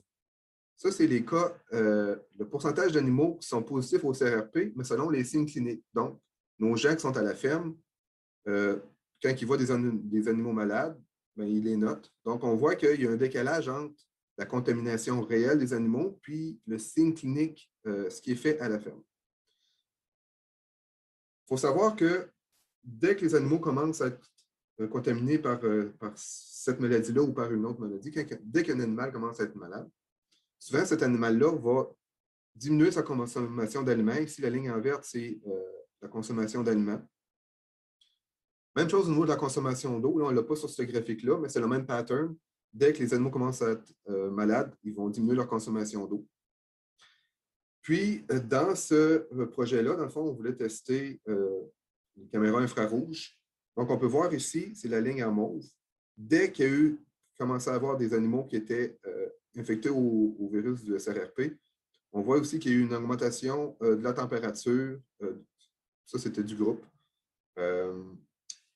ça, c'est les cas, le pourcentage d'animaux qui sont positifs au SRRP, mais selon les signes cliniques. Donc, nos gens qui sont à la ferme, quand ils voient des animaux malades, bien, ils les notent. Donc, on voit qu'il y a un décalage entre la contamination réelle des animaux puis le signe clinique, ce qui est fait à la ferme. Il faut savoir que dès que les animaux commencent à être contaminés par cette maladie-là ou par une autre maladie, dès qu'un animal commence à être malade, souvent cet animal-là va diminuer sa consommation d'aliments. Ici, la ligne en verte, c'est la consommation d'aliments. Même chose au niveau de la consommation d'eau. Là, on ne l'a pas sur ce graphique-là, mais c'est le même pattern. Dès que les animaux commencent à être malades, ils vont diminuer leur consommation d'eau. Puis, dans ce projet-là, dans le fond, on voulait tester une caméra infrarouge. Donc, on peut voir ici, c'est la ligne en mauve. Dès qu'il y a commencé à avoir des animaux qui étaient infectés au virus du SRRP, on voit aussi qu'il y a eu une augmentation de la température. Ça, c'était du groupe.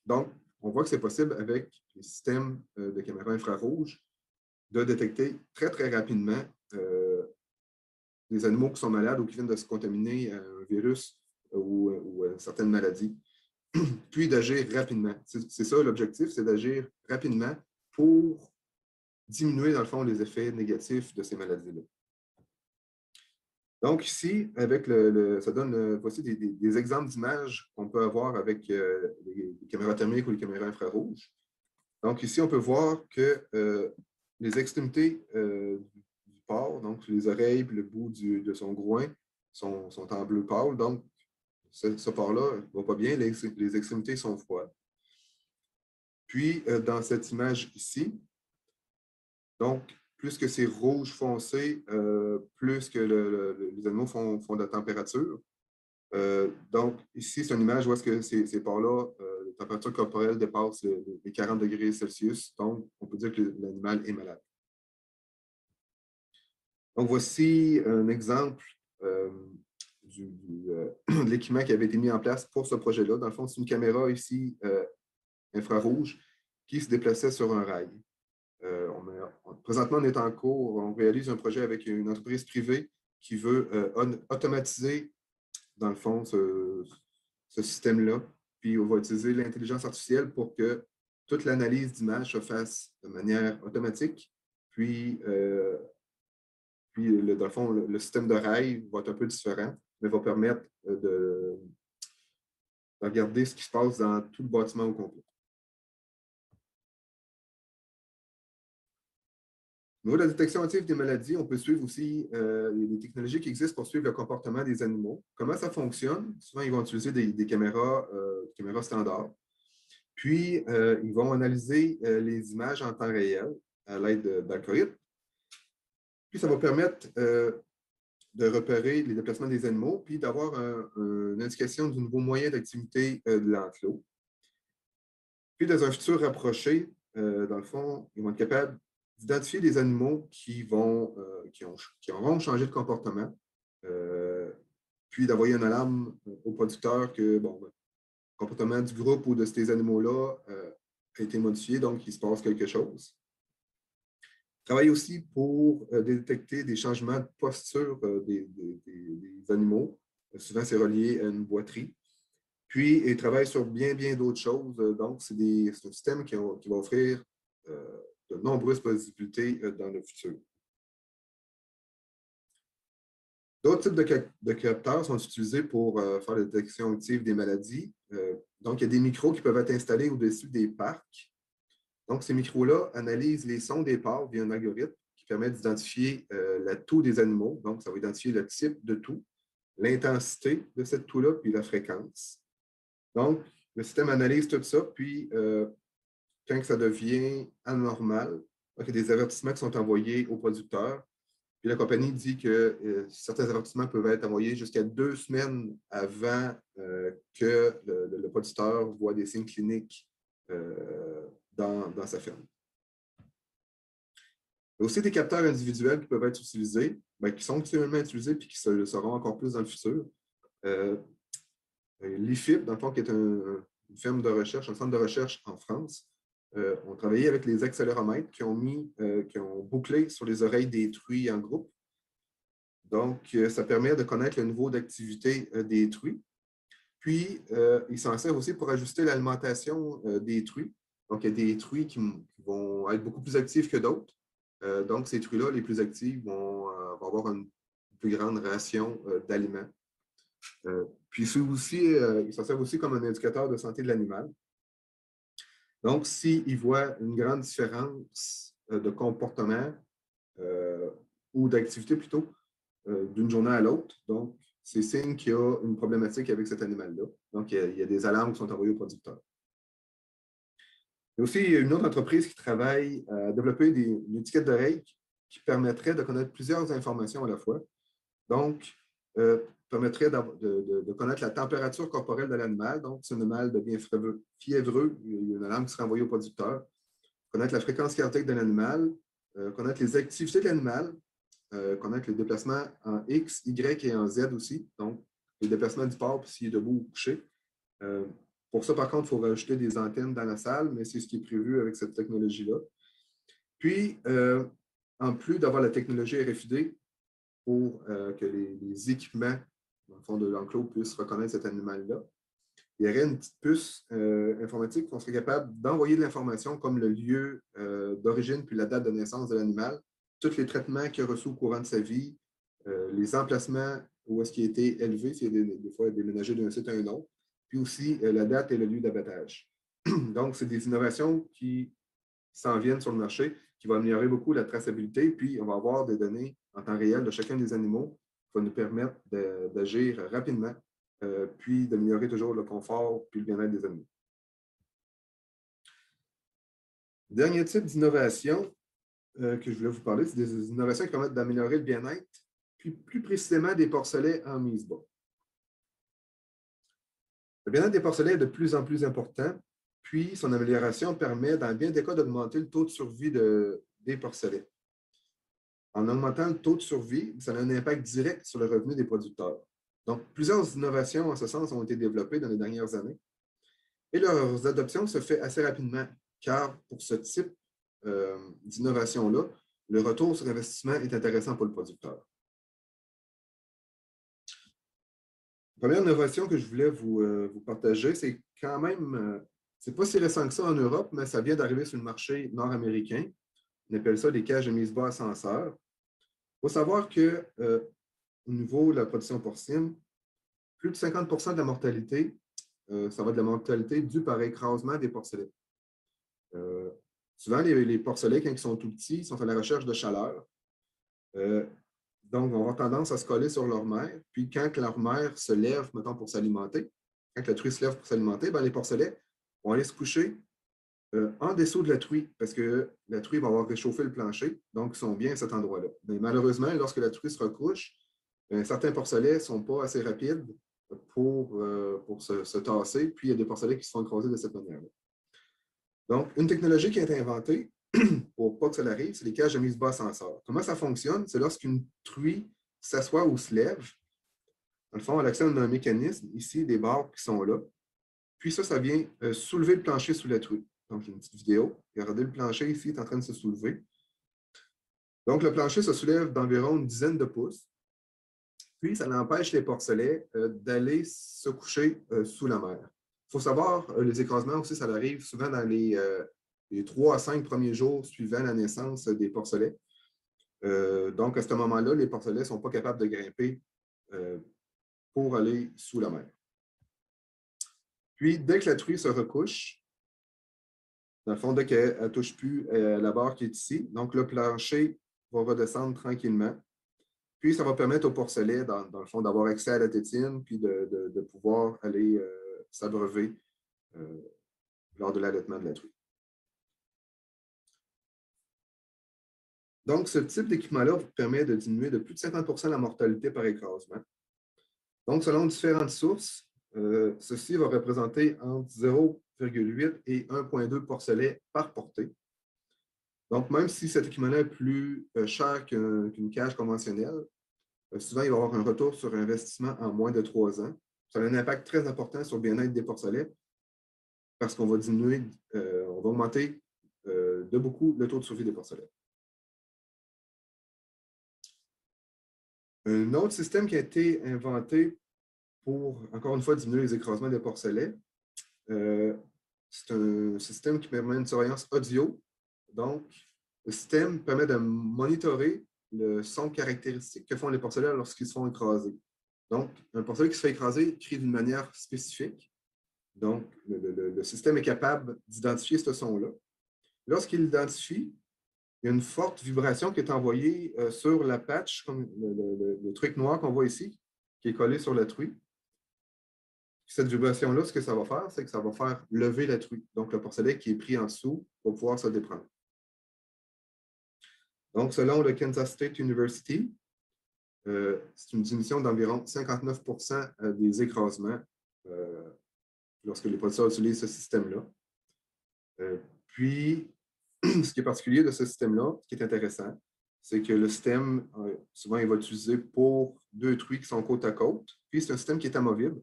Donc, on voit que c'est possible avec les systèmes de caméra infrarouge de détecter très, très rapidement les animaux qui sont malades ou qui viennent de se contaminer à un virus ou à certaines maladies, puis d'agir rapidement. C'est ça l'objectif, c'est d'agir rapidement pour diminuer, dans le fond, les effets négatifs de ces maladies-là. Donc ici, avec ça donne voici des exemples d'images qu'on peut avoir avec les caméras thermiques ou les caméras infrarouges. Donc ici, on peut voir que les extrémités du porc, donc les oreilles et le bout de son groin, sont en bleu pâle. Donc, ce porc-là ne va pas bien, les extrémités sont froides. Puis, dans cette image ici, donc, plus que c'est rouge foncé, plus que les animaux font de la température. Donc, ici, c'est une image où est-ce que ces porcs-là, la température corporelle dépasse les 40 degrés Celsius. Donc, on peut dire que l'animal est malade. Donc, voici un exemple de l'équipement qui avait été mis en place pour ce projet-là. Dans le fond, c'est une caméra ici infrarouge qui se déplaçait sur un rail. Présentement, on est en cours, on réalise un projet avec une entreprise privée qui veut automatiser, dans le fond, ce système-là. Puis, on va utiliser l'intelligence artificielle pour que toute l'analyse d'image se fasse de manière automatique. Puis, dans le fond, le système de rail va être un peu différent, mais va permettre de regarder ce qui se passe dans tout le bâtiment au complet. Au niveau de la détection active des maladies, on peut suivre aussi les technologies qui existent pour suivre le comportement des animaux. Comment ça fonctionne? Souvent, ils vont utiliser des caméras standards. Puis, ils vont analyser les images en temps réel à l'aide d'algorithmes. Puis, ça va permettre de repérer les déplacements des animaux, puis d'avoir une indication du nouveau moyen d'activité de l'enclos. Puis, dans un futur rapproché, dans le fond, ils vont être capables d'identifier des animaux qui auront changé de comportement, puis d'envoyer une alarme au producteur que le comportement du groupe ou de ces animaux-là a été modifié, donc il se passe quelque chose. Travaille aussi pour détecter des changements de posture des animaux. Souvent, c'est relié à une boiterie. Puis, il travaille sur bien d'autres choses. Donc, c'est un système qui va offrir de nombreuses possibilités dans le futur. D'autres types de capteurs sont utilisés pour faire la détection active des maladies. Donc, il y a des micros qui peuvent être installés au-dessus des parcs. Donc, ces micros-là analysent les sons des porcs via un algorithme qui permet d'identifier la toux des animaux. Donc, ça va identifier le type de toux, l'intensité de cette toux-là, puis la fréquence. Donc, le système analyse tout ça, puis quand ça devient anormal, il y a des avertissements qui sont envoyés aux producteurs. Puis la compagnie dit que certains avertissements peuvent être envoyés jusqu'à 2 semaines avant que le producteur voit des signes cliniques dans sa ferme. Il y a aussi des capteurs individuels qui peuvent être utilisés, qui sont actuellement utilisés et qui le seront encore plus dans le futur. L'IFIP, dans le fond, qui est une ferme de recherche, un centre de recherche en France, ont travaillé avec les accéléromètres qui ont bouclé sur les oreilles des truies en groupe. Donc, ça permet de connaître le niveau d'activité des truies. Puis, ils s'en servent aussi pour ajuster l'alimentation des truies. Donc, il y a des truies qui vont être beaucoup plus actives que d'autres. Donc, ces truies-là, les plus actives, vont avoir une plus grande ration d'aliments. Puis, ils s'en servent aussi comme un indicateur de santé de l'animal. Donc, s'ils voient une grande différence de comportement ou d'activité plutôt d'une journée à l'autre, donc c'est signe qu'il y a une problématique avec cet animal-là. Donc, il y a des alarmes qui sont envoyées aux producteurs. Il y a aussi une autre entreprise qui travaille à développer une étiquette d'oreille qui permettrait de connaître plusieurs informations à la fois. Donc, permettrait de connaître la température corporelle de l'animal. Donc, si un animal devient fiévreux, il y a une alarme qui sera envoyée au producteur. Connaître la fréquence cardiaque de l'animal, connaître les activités de l'animal, connaître les déplacements en X, Y et en Z aussi. Donc, les déplacements du porc, puis s'il est debout ou couché. Pour ça, par contre, il faut rajouter des antennes dans la salle, mais c'est ce qui est prévu avec cette technologie-là. Puis, en plus d'avoir la technologie RFID pour que les équipements, dans le fond de l'enclos, puissent reconnaître cet animal-là, il y aurait une petite puce informatique qu'on serait capable d'envoyer de l'information comme le lieu d'origine puis la date de naissance de l'animal, tous les traitements qu'il a reçus au courant de sa vie, les emplacements où est-ce qu'il a été élevé, s'il a des fois déménagé d'un site à un autre, puis aussi la date et le lieu d'abattage. Donc, c'est des innovations qui s'en viennent sur le marché, qui vont améliorer beaucoup la traçabilité, puis on va avoir des données en temps réel de chacun des animaux qui vont nous permettre d'agir rapidement, puis d'améliorer toujours le confort puis le bien-être des animaux. Dernier type d'innovation que je voulais vous parler, c'est des innovations qui permettent d'améliorer le bien-être, puis plus précisément des porcelets en mise bas. Le bien-être des porcelets est de plus en plus important, puis son amélioration permet, dans bien des cas, d'augmenter le taux de survie des porcelets. En augmentant le taux de survie, ça a un impact direct sur le revenu des producteurs. Donc, plusieurs innovations en ce sens ont été développées dans les dernières années et leur adoption se fait assez rapidement, car pour ce type d'innovation-là, le retour sur investissement est intéressant pour le producteur. La première innovation que je voulais vous partager, c'est quand même, c'est pas si récent que ça en Europe, mais ça vient d'arriver sur le marché nord-américain. On appelle ça des cages de mise bas ascenseurs. Il faut savoir que au niveau de la production porcine, plus de 50% de la mortalité, ça va de la mortalité due par écrasement des porcelets. Souvent, les porcelets, quand ils sont tout petits, ils sont à la recherche de chaleur. Donc, ils vont avoir tendance à se coller sur leur mère. Puis, quand leur mère se lève, mettons, pour s'alimenter, quand la truie se lève pour s'alimenter, les porcelets vont aller se coucher en dessous de la truie, parce que la truie va avoir réchauffé le plancher, donc ils sont bien à cet endroit-là. Mais malheureusement, lorsque la truie se recouche, certains porcelets ne sont pas assez rapides pour se tasser, puis il y a des porcelets qui se font écraser de cette manière-là. Donc, une technologie qui a été inventée pour pas que ça arrive, c'est les cages de mise bas ascenseur. Comment ça fonctionne? C'est lorsqu'une truie s'assoit ou se lève, dans le fond, elle accède à un mécanisme, ici, des barres qui sont là, puis ça vient soulever le plancher sous la truie. Donc, j'ai une petite vidéo. Regardez, le plancher ici est en train de se soulever. Donc, le plancher se soulève d'environ une dizaine de pouces. Puis, ça empêche les porcelets d'aller se coucher sous la mer. Il faut savoir, les écrasements aussi, ça arrive souvent dans les 3 à 5 premiers jours suivant la naissance des porcelets. Donc, à ce moment-là, les porcelets ne sont pas capables de grimper pour aller sous la mer. Puis, dès que la truie se recouche, dans le fond, dès qu'elle ne touche plus la barre qui est ici, donc le plancher va redescendre tranquillement. Puis, ça va permettre au porcelet, dans le fond, d'avoir accès à la tétine, puis de pouvoir aller s'abreuver lors de l'allaitement de la truie. Donc, ce type d'équipement-là vous permet de diminuer de plus de 50 % la mortalité par écrasement. Donc, selon différentes sources, ceci va représenter entre 0,8 et 1,2 porcelets par portée. Donc, même si cet équipement-là est plus cher qu'une cage conventionnelle, souvent, il va y avoir un retour sur investissement en moins de 3 ans. Ça a un impact très important sur le bien-être des porcelets parce qu'on va diminuer, on va augmenter de beaucoup le taux de survie des porcelets. Un autre système qui a été inventé pour, encore une fois, diminuer les écrasements des porcelets, c'est un système qui permet une surveillance audio. Donc, le système permet de monitorer le son caractéristique que font les porcelets lorsqu'ils se font écraser. Donc, un porcelet qui se fait écraser crie d'une manière spécifique. Donc, le système est capable d'identifier ce son-là. Lorsqu'il l'identifie, il y a une forte vibration qui est envoyée sur la patch, comme le truc noir qu'on voit ici, qui est collé sur la truie. Cette vibration-là, ce que ça va faire, c'est que ça va faire lever la truie. Donc, le porcelet qui est pris en dessous va pouvoir se déprendre. Donc, selon le Kansas State University, c'est une diminution d'environ 59 % des écrasements lorsque les producteurs utilisent ce système-là. Puis, ce qui est particulier de ce système-là, ce qui est intéressant, c'est que le système, souvent, il va être utilisé pour 2 truies qui sont côte à côte. Puis, c'est un système qui est amovible.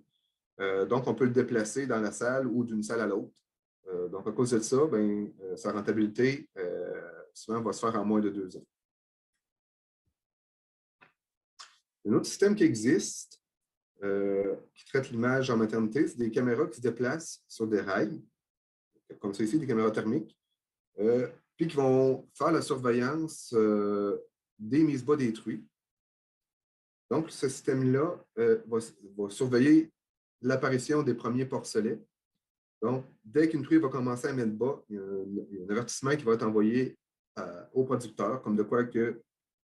Donc, on peut le déplacer dans la salle ou d'une salle à l'autre. Donc, à cause de ça, sa rentabilité, souvent, va se faire en moins de 2 ans. Un autre système qui existe, qui traite l'image en maternité, c'est des caméras qui se déplacent sur des rails, comme ça ici, des caméras thermiques, puis qui vont faire la surveillance des mises bas des truies. Donc, ce système-là va surveiller l'apparition des premiers porcelets. Donc, dès qu'une truie va commencer à mettre bas, il y a un avertissement qui va être envoyé au producteur, comme de quoi que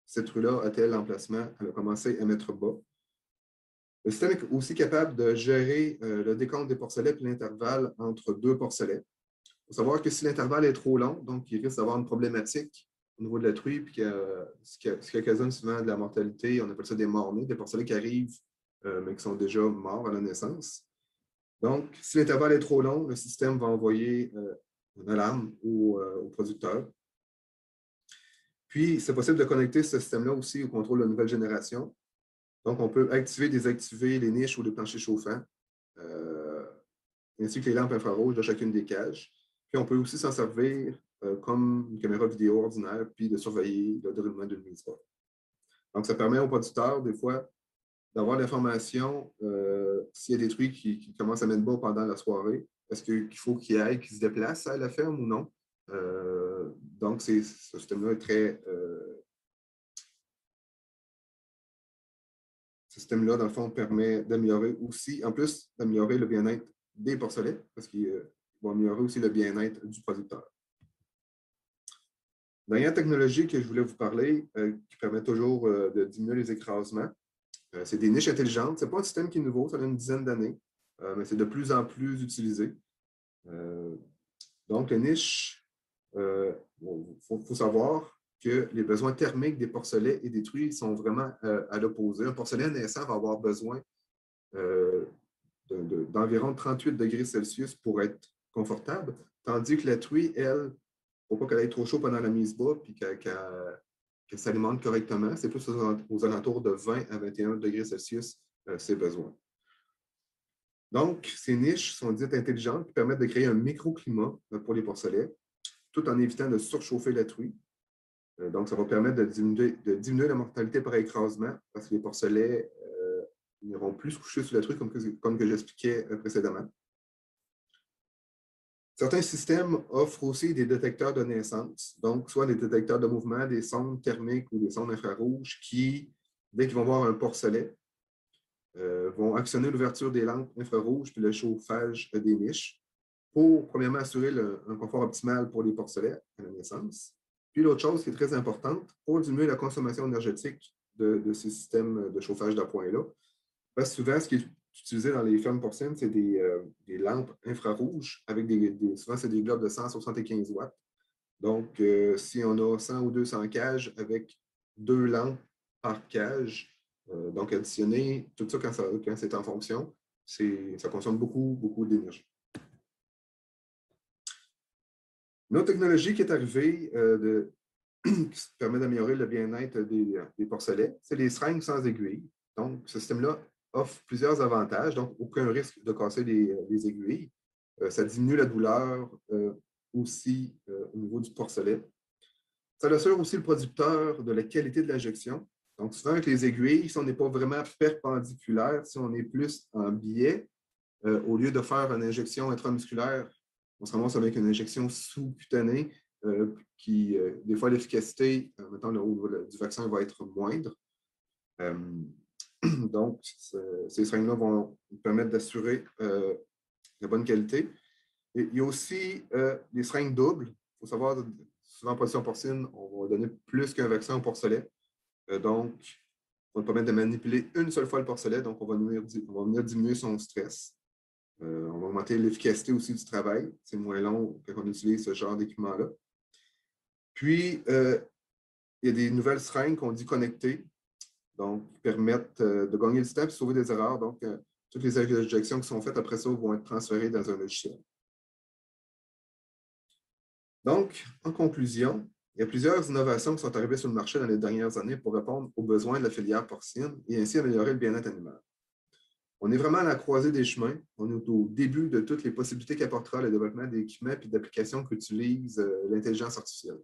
cette truie-là a tel emplacement, elle a commencé à mettre bas. Le système est aussi capable de gérer le décompte des porcelets et l'intervalle entre 2 porcelets. Il faut savoir que si l'intervalle est trop long, donc il risque d'avoir une problématique au niveau de la truie, puis ce qui occasionne souvent de la mortalité, on appelle ça des morts-nés, des porcelets qui arrivent, mais qui sont déjà morts à la naissance. Donc, si l'intervalle est trop long, le système va envoyer une alarme au producteur. Puis, c'est possible de connecter ce système-là aussi au contrôle de nouvelle génération. Donc, on peut activer, désactiver les niches ou les planchers chauffants, ainsi que les lampes infrarouges de chacune des cages. Puis, on peut aussi s'en servir comme une caméra vidéo ordinaire, puis de surveiller le déroulement d'une mise bas. Donc, ça permet aux producteurs, des fois, d'avoir l'information s'il y a des truies qui commencent à mettre bas pendant la soirée. Est-ce qu'il faut qu'ils aillent, qu'ils se déplacent à la ferme ou non? Donc, ce système-là est très... ce système-là, dans le fond, permet d'améliorer aussi, en plus d'améliorer le bien-être des porcelets, parce qu'il va améliorer aussi le bien-être du producteur. La dernière technologie que je voulais vous parler, qui permet toujours de diminuer les écrasements, c'est des niches intelligentes. Ce n'est pas un système qui est nouveau, ça a une dizaine d'années, mais c'est de plus en plus utilisé. Donc, les niches, faut savoir que les besoins thermiques des porcelets et des truies sont vraiment à l'opposé. Un porcelet naissant va avoir besoin d'environ 38 degrés Celsius pour être confortable, tandis que la truie, elle, il ne faut pas qu'elle ait trop chaud pendant la mise bas puis qu'elle s'alimente correctement. C'est plus aux alentours de 20 à 21 degrés Celsius ses besoins. Donc, ces niches sont dites intelligentes qui permettent de créer un microclimat pour les porcelets, tout en évitant de surchauffer la truie. Donc, ça va permettre de diminuer la mortalité par écrasement parce que les porcelets n'iront plus se coucher sous la truie comme que j'expliquais précédemment. Certains systèmes offrent aussi des détecteurs de naissance, donc soit des détecteurs de mouvement, des sondes thermiques ou des sondes infrarouges qui, dès qu'ils vont voir un porcelet, vont actionner l'ouverture des lampes infrarouges puis le chauffage des niches pour, premièrement, assurer un confort optimal pour les porcelets à la naissance. Puis l'autre chose qui est très importante, pour diminuer la consommation énergétique de ces systèmes de chauffage d'appoint-là, parce que souvent, ce qui est utilisé dans les fermes porcines, c'est des lampes infrarouges avec souvent, c'est des globes de 175 watts. Donc, si on a 100 ou 200 cages avec 2 lampes par cage, donc additionner tout ça quand c'est en fonction, ça consomme beaucoup d'énergie. Une autre technologie qui est arrivée qui permet d'améliorer le bien-être des porcelets, c'est les seringues sans aiguille. Donc, ce système-là offre plusieurs avantages, donc aucun risque de casser les aiguilles. Ça diminue la douleur aussi au niveau du porcelet. Ça assure aussi le producteur de la qualité de l'injection. Donc, souvent, avec les aiguilles, si on n'est pas vraiment perpendiculaire, si on est plus en biais, au lieu de faire une injection intramusculaire, on se ramasse avec une injection sous-cutanée qui, des fois, l'efficacité, mettons, au niveau du vaccin va être moindre. Donc, ces seringues-là vont nous permettre d'assurer la bonne qualité. Et il y a aussi les seringues doubles. Il faut savoir, souvent en position porcine, on va donner plus qu'un vaccin au porcelet. Donc, on va permettre de manipuler une seule fois le porcelet. Donc, on va venir diminuer son stress. On va augmenter l'efficacité aussi du travail. C'est moins long quand on utilise ce genre d'équipement-là. Puis, il y a des nouvelles seringues qu'on dit connectées, donc qui permettent de gagner le temps et sauver des erreurs. Donc, toutes les injections qui sont faites après ça vont être transférées dans un logiciel. Donc, en conclusion, il y a plusieurs innovations qui sont arrivées sur le marché dans les dernières années pour répondre aux besoins de la filière porcine et ainsi améliorer le bien-être animal. On est vraiment à la croisée des chemins. On est au début de toutes les possibilités qu'apportera le développement d'équipements et d'applications qu'utilise l'intelligence artificielle.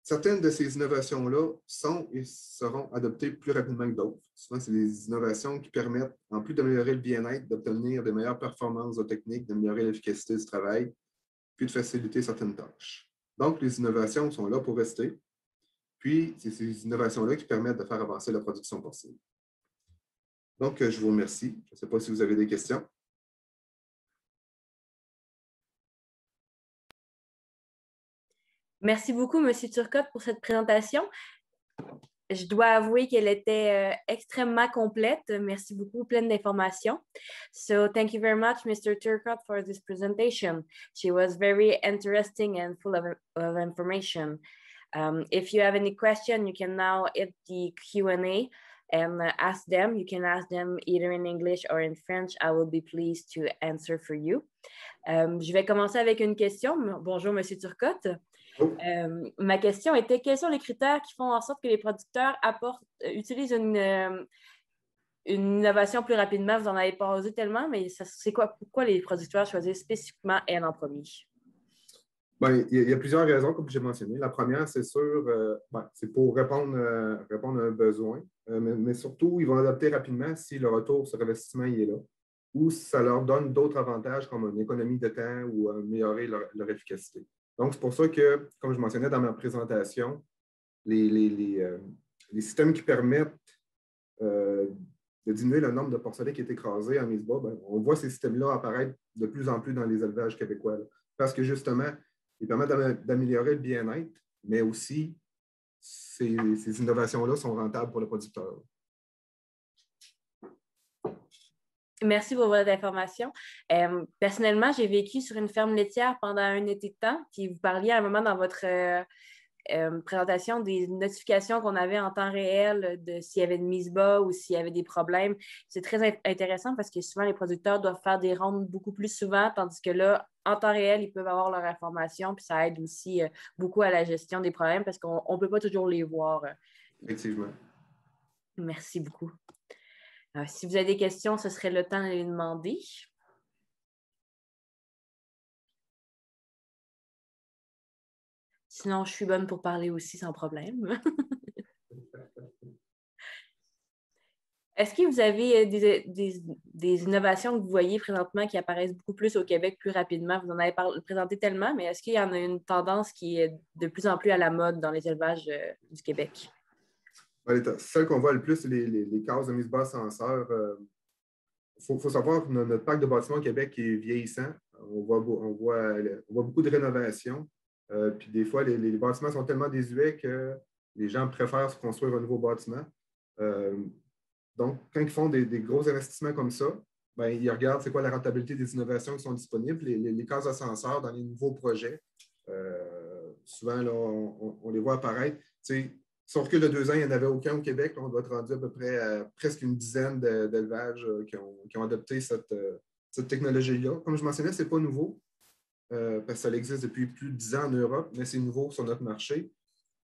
Certaines de ces innovations-là sont et seront adoptées plus rapidement que d'autres. Souvent, c'est des innovations qui permettent, en plus d'améliorer le bien-être, d'obtenir de meilleures performances techniques, d'améliorer l'efficacité du travail, puis de faciliter certaines tâches. Donc, les innovations sont là pour rester. Puis, c'est ces innovations-là qui permettent de faire avancer la production porcine. Donc, je vous remercie. Je ne sais pas si vous avez des questions. Merci beaucoup, M. Turcotte, pour cette présentation. Je dois avouer qu'elle était extrêmement complète. Merci beaucoup, pleine d'informations. So, thank you very much, Mr. Turcotte, for this presentation. She was very interesting and full of information. If you have any question, you can now hit the Q&A and ask them. You can ask them either in English or in French. I will be pleased to answer for you. Je vais commencer avec une question. Bonjour, M. Turcotte. Ma question était, quels sont les critères qui font en sorte que les producteurs utilisent une innovation plus rapidement? Vous en avez parlé tellement, mais c'est quoi? Pourquoi les producteurs choisissent spécifiquement elle en premier? Bien, il y a plusieurs raisons, comme j'ai mentionné. La première, c'est sûr, c'est pour répondre à un besoin, mais surtout, ils vont adopter rapidement si le retour sur investissement est là, ou si ça leur donne d'autres avantages comme une économie de temps ou améliorer leur efficacité. Donc, c'est pour ça que, comme je mentionnais dans ma présentation, les systèmes qui permettent de diminuer le nombre de porcelets qui est écrasé en mise bas, on voit ces systèmes-là apparaître de plus en plus dans les élevages québécois. Là, parce que justement, ils permettent d'améliorer le bien-être, mais aussi, ces innovations-là sont rentables pour le producteur. Merci pour votre information. Personnellement, j'ai vécu sur une ferme laitière pendant un été de temps, puis vous parliez à un moment dans votre présentation des notifications qu'on avait en temps réel de s'il y avait une mise bas ou s'il y avait des problèmes. C'est très intéressant parce que souvent, les producteurs doivent faire des rondes beaucoup plus souvent, tandis que là, en temps réel, ils peuvent avoir leur information, puis ça aide aussi beaucoup à la gestion des problèmes parce qu'on ne peut pas toujours les voir. Effectivement. Merci beaucoup. Si vous avez des questions, ce serait le temps de les demander. Sinon, je suis bonne pour parler aussi sans problème. Est-ce que vous avez des innovations que vous voyez présentement qui apparaissent beaucoup plus au Québec plus rapidement? Vous en avez présenté tellement, mais est-ce qu'il y en a une tendance qui est de plus en plus à la mode dans les élevages du Québec? Celle qu'on voit le plus, c'est les cases de mise bas ascenseur. Il faut savoir que notre parc de bâtiments au Québec est vieillissant. On voit beaucoup de rénovations. Puis des fois, les bâtiments sont tellement désuets que les gens préfèrent se construire un nouveau bâtiment. Donc, quand ils font des gros investissements comme ça, ils regardent c'est quoi la rentabilité des innovations qui sont disponibles. Les cases ascenseurs dans les nouveaux projets souvent, là, on les voit apparaître. Si on recule de 2 ans, il n'y en avait aucun au Québec. On doit être rendu à peu près à presque une dizaine d'élevages qui ont adopté cette technologie-là. Comme je mentionnais, ce n'est pas nouveau, parce que ça existe depuis plus de 10 ans en Europe, mais c'est nouveau sur notre marché.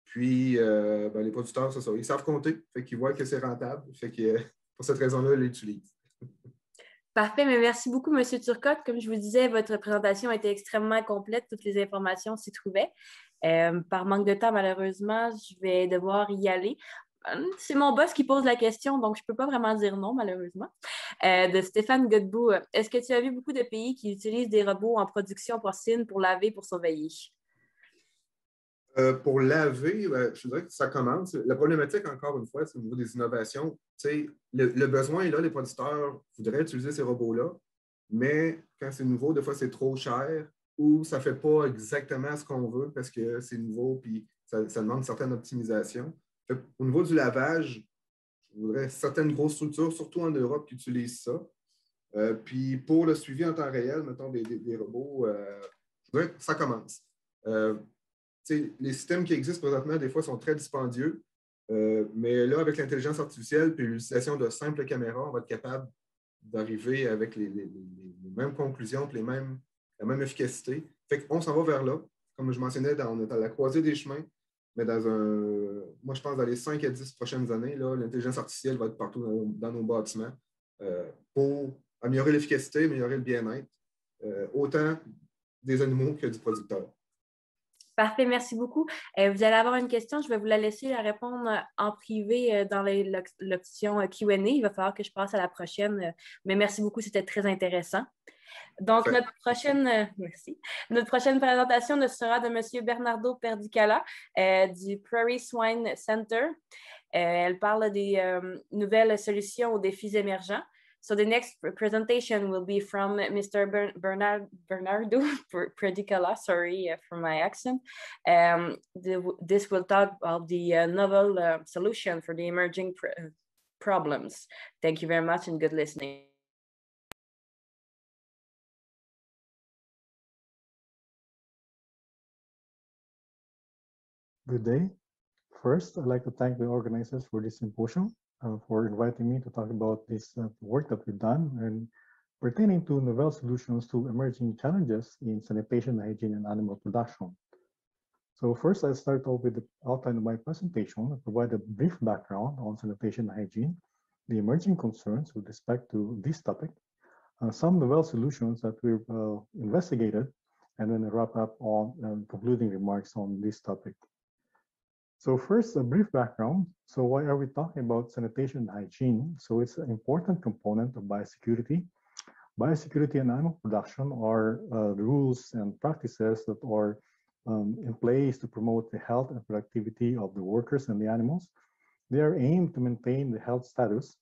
Puis, les producteurs, c'est ça, ils savent compter, fait qu'ils voient que c'est rentable. Fait que, pour cette raison-là, ils l'utilisent. Parfait, mais merci beaucoup, M. Turcotte. Comme je vous disais, votre présentation était extrêmement complète. Toutes les informations s'y trouvaient. Par manque de temps, malheureusement, je vais devoir y aller. C'est mon boss qui pose la question, donc je ne peux pas vraiment dire non, malheureusement. De Stéphane Godbout, est-ce que tu as vu beaucoup de pays qui utilisent des robots en production porcine pour laver, pour surveiller? Pour laver, je dirais que ça commence. La problématique, encore une fois, c'est au niveau des innovations. Le besoin est là, les producteurs voudraient utiliser ces robots-là, mais quand c'est nouveau, des fois, c'est trop cher ou ça ne fait pas exactement ce qu'on veut parce que c'est nouveau puis ça demande une certaine optimisation. Au niveau du lavage, je voudrais certaines grosses structures, surtout en Europe, qui utilisent ça. Puis pour le suivi en temps réel, mettons des robots, je dirais que ça commence. Les systèmes qui existent présentement, des fois, sont très dispendieux. Mais là, avec l'intelligence artificielle et l'utilisation de simples caméras, on va être capable d'arriver avec les mêmes conclusions, la même efficacité. Fait qu'on s'en va vers là. Comme je mentionnais, on est à la croisée des chemins, mais moi, je pense dans les 5 à 10 prochaines années, l'intelligence artificielle va être partout dans nos bâtiments pour améliorer l'efficacité, améliorer le bien-être, autant des animaux que du producteur. Parfait, merci beaucoup. Vous allez avoir une question, je vais vous la laisser répondre en privé dans l'option Q&A. Il va falloir que je passe à la prochaine, mais merci beaucoup, c'était très intéressant. Donc, notre prochaine présentation sera de M. Bernardo Perdicala du Prairie Swine Center. Elle parle des nouvelles solutions aux défis émergents. So the next presentation will be from Mr. Bernardo Perdicala, sorry for my accent. This will talk about the novel solution for the emerging problems. Thank you very much and good listening. Good day. First, I'd like to thank the organizers for this symposium, for inviting me to talk about this work that we've done and pertaining to novel solutions to emerging challenges in sanitation, hygiene, and animal production. So first, I'll start off with the outline of my presentation and provide a brief background on sanitation and hygiene, the emerging concerns with respect to this topic, some novel solutions that we've investigated, and then a wrap up on concluding remarks on this topic. So first, a brief background. So why are we talking about sanitation and hygiene? So it's an important component of biosecurity. Biosecurity and animal production are rules and practices that are in place to promote the health and productivity of the workers and the animals. They are aimed to maintain the health status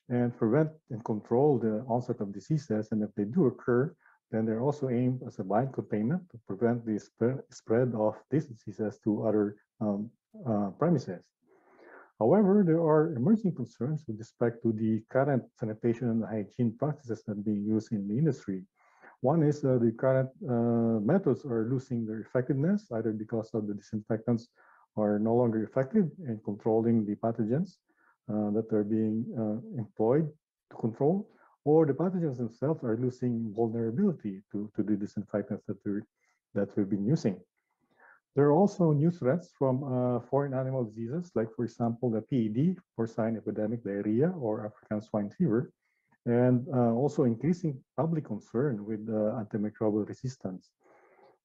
and prevent and control the onset of diseases. And if they do occur, then they're also aimed as a biocontainment to prevent the spread of these diseases to other premises. However, there are emerging concerns with respect to the current sanitation and hygiene practices that are being used in the industry. One is the current methods are losing their effectiveness, either because of the disinfectants are no longer effective in controlling the pathogens that are being employed to control, or the pathogens themselves are losing vulnerability to the disinfectants that we've been using. There are also new threats from foreign animal diseases, like, for example, the PED, porcine epidemic diarrhea, or African swine fever, and also increasing public concern with antimicrobial resistance.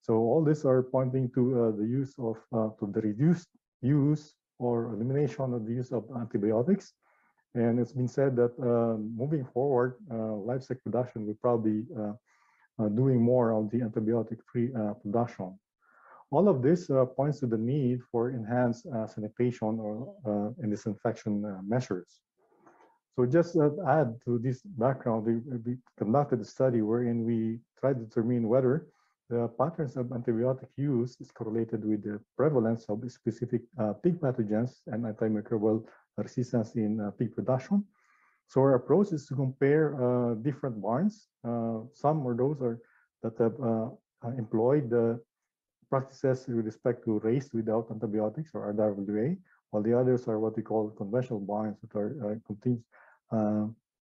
So all these are pointing to the use of, to the reduced use or elimination of the use of antibiotics. And it's been said that moving forward, livestock production will probably doing more of the antibiotic-free production. All of this points to the need for enhanced sanitation or and disinfection measures. So just to add to this background, we conducted a study wherein we tried to determine whether the patterns of antibiotic use is correlated with the prevalence of specific pig pathogens and antimicrobial resistance in pig production. So our approach is to compare different barns. Some of those that have employed the practices with respect to raised without antibiotics, or RWA, while the others are what we call conventional barns that are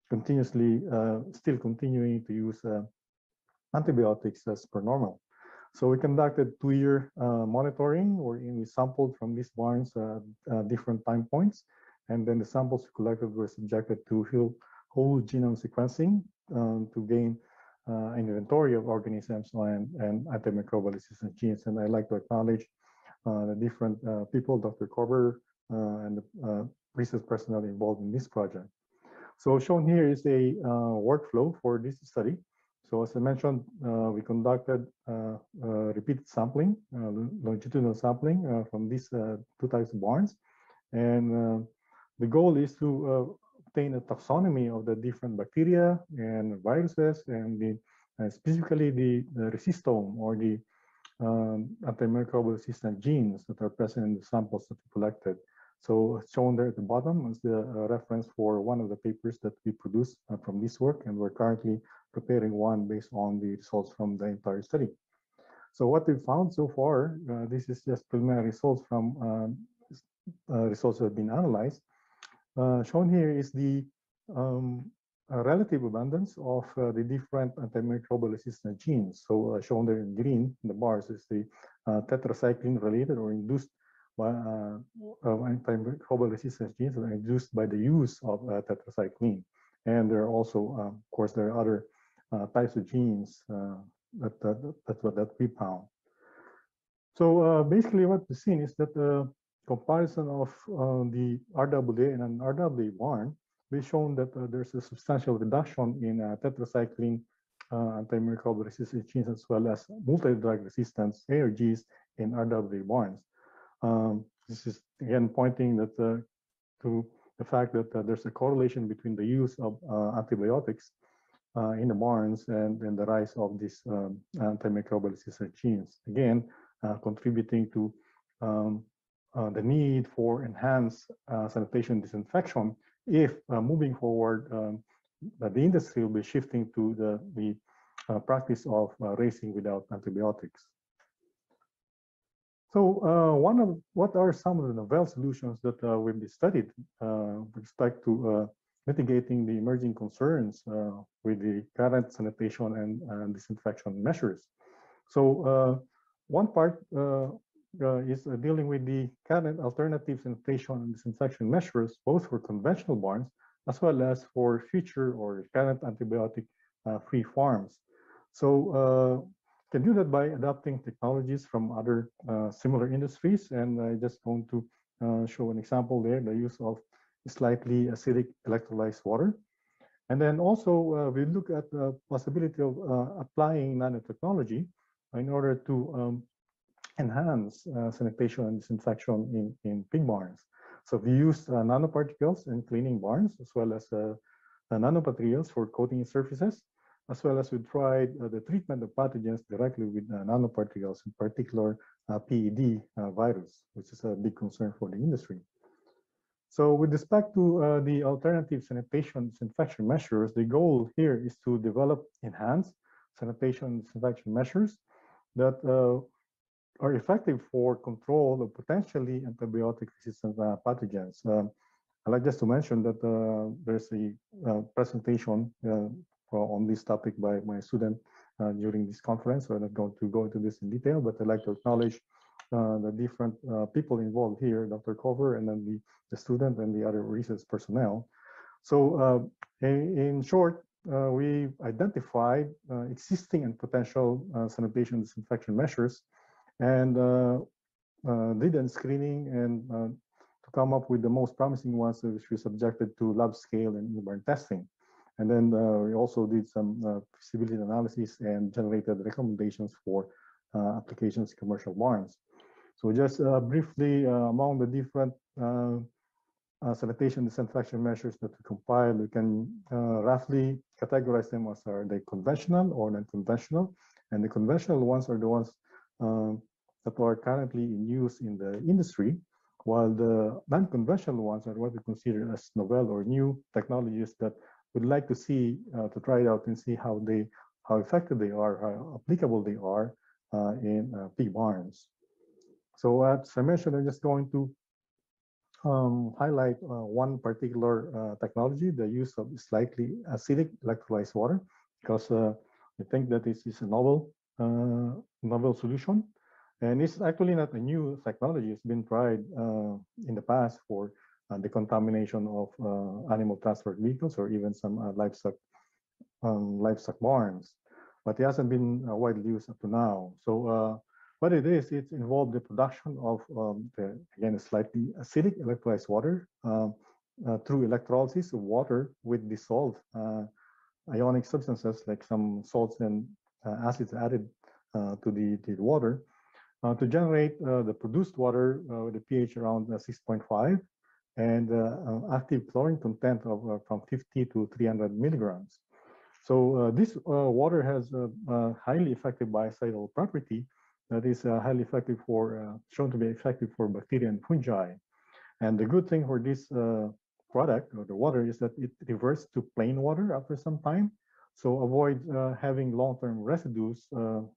continuously still continuing to use antibiotics as per normal. So we conducted 2-year monitoring, wherein we sampled from these barns different time points, and then the samples collected were subjected to whole genome sequencing to gain an inventory of organisms and antimicrobial resistant genes. And I'd like to acknowledge the different people, Dr. Korber, and the research personnel involved in this project. So shown here is a workflow for this study. So as I mentioned, we conducted repeated sampling, longitudinal sampling from these 2 types of barns. And the goal is to obtain a taxonomy of the different bacteria and viruses, and specifically the resistome, or the antimicrobial resistant genes that are present in the samples that we collected. So shown there at the bottom is the reference for one of the papers that we produced from this work, and we're currently preparing one based on the results from the entire study. So what we found so far, this is just preliminary results from results that have been analyzed. Shown here is the relative abundance of the different antimicrobial resistant genes. So shown there in green in the bars is the tetracycline related or induced by antimicrobial resistance genes that are induced by the use of tetracycline. And there are also, of course, there are other types of genes that we found. So basically what we've seen is that the comparison of the RWA and an RWA barn, we've shown that there's a substantial reduction in tetracycline antimicrobial resistant genes, as well as multi-drug resistance ARGs in RWA barns. This is again pointing that to the fact that there's a correlation between the use of antibiotics in the barns and the rise of these antimicrobial resistant genes. Again, contributing to the need for enhanced sanitation disinfection if moving forward the industry will be shifting to the practice of raising without antibiotics. So what are some of the novel solutions that we've studied with respect to mitigating the emerging concerns with the current sanitation and disinfection measures? So one part is dealing with the current alternative sanitation and disinfection measures, both for conventional barns as well as for future or current antibiotic free farms. So can do that by adopting technologies from other similar industries. And I just want to show an example there, the use of slightly acidic electrolyzed water. And then also we look at the possibility of applying nanotechnology in order to enhance sanitation and disinfection in pig barns. So we use nanoparticles in cleaning barns, as well as nanomaterials for coating surfaces, as well as we tried the treatment of pathogens directly with nanoparticles, in particular PED virus, which is a big concern for the industry. So with respect to the alternative sanitation disinfection measures, the goal here is to develop enhanced sanitation disinfection measures that are effective for control of potentially antibiotic-resistant pathogens. I'd like just to mention that there's a presentation on this topic by my student during this conference. So I'm not going to go into this in detail, but I'd like to acknowledge the different people involved here, Dr. Korber, and then the student and the other research personnel. So in short, we identified existing and potential sanitation disinfection measures, and did a screening and to come up with the most promising ones, which we subjected to lab scale and newborn testing. And then we also did some feasibility analysis and generated recommendations for applications in commercial barns. So just briefly, among the different sanitation disinfection measures that we compiled, we can roughly categorize them as are they conventional or non-conventional. And the conventional ones are the ones that are currently in use in the industry, while the non-conventional ones are what we consider as novel or new technologies that we'd like to see, to try it out and see how effective they are, how applicable they are in pig barns. So as I mentioned, I'm just going to highlight one particular technology, the use of slightly acidic electrolyzed water, because I think that this is a novel solution. And it's actually not a new technology. It's been tried in the past for the contamination of animal transport vehicles or even some livestock barns, but it hasn't been widely used up to now. So what it is, it's involved the production of, again, slightly acidic electrolyzed water through electrolysis of water with dissolved ionic substances like some salts and acids added to the water to generate the produced water with a pH around 6.5 and active chlorine content of from 50 to 300 milligrams. So this water has a highly effective biocidal property that is highly effective for, shown to be effective for bacteria and fungi. And the good thing for this product or the water is that it reverts to plain water after some time. So avoid having long-term residues,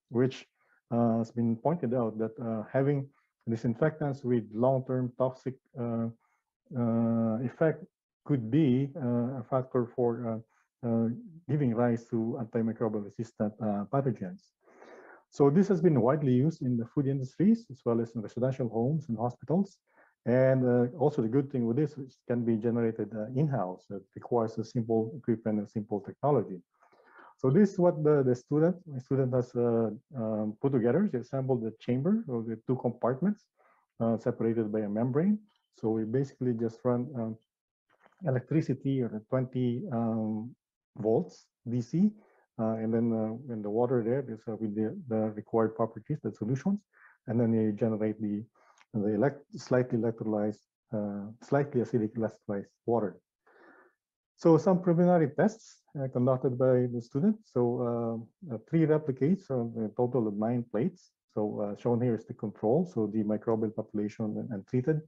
which has been pointed out that having disinfectants with long-term toxic effect could be a factor for giving rise to antimicrobial resistant pathogens. So this has been widely used in the food industries as well as in residential homes and hospitals. And also the good thing with this is it can be generated in-house. It requires a simple equipment and simple technology. So this is what my student has put together. He assembled the chamber with two compartments separated by a membrane. So we basically just run electricity or 20 volts DC, and then when the water there is with the required properties, the solutions, and then you generate the slightly electrolyzed, slightly acidic electrolyzed water. So some preliminary tests conducted by the students. So 3 replicates of a total of 9 plates. So shown here is the control, so the microbial population and treated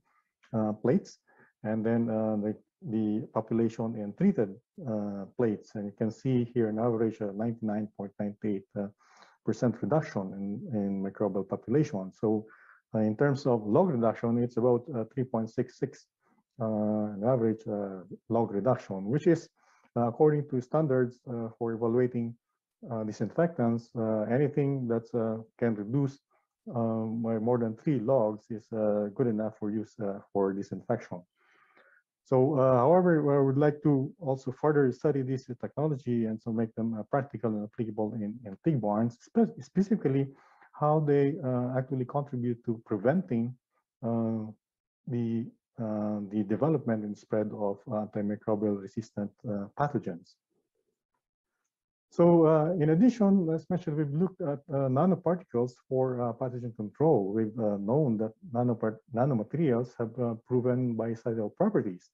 plates, and then the population and treated plates. And you can see here an average of 99.98% reduction in microbial population. So in terms of log reduction, it's about 3.66 an average log reduction, which is according to standards for evaluating disinfectants. Anything that can reduce by more than 3 logs is good enough for use for disinfection. So, however, I would like to also further study this technology and so make them practical and applicable in pig barns, specifically how they actually contribute to preventing the development and spread of antimicrobial resistant pathogens. So in addition, as mentioned, we've looked at nanoparticles for pathogen control. We've known that nanomaterials have proven biocidal properties.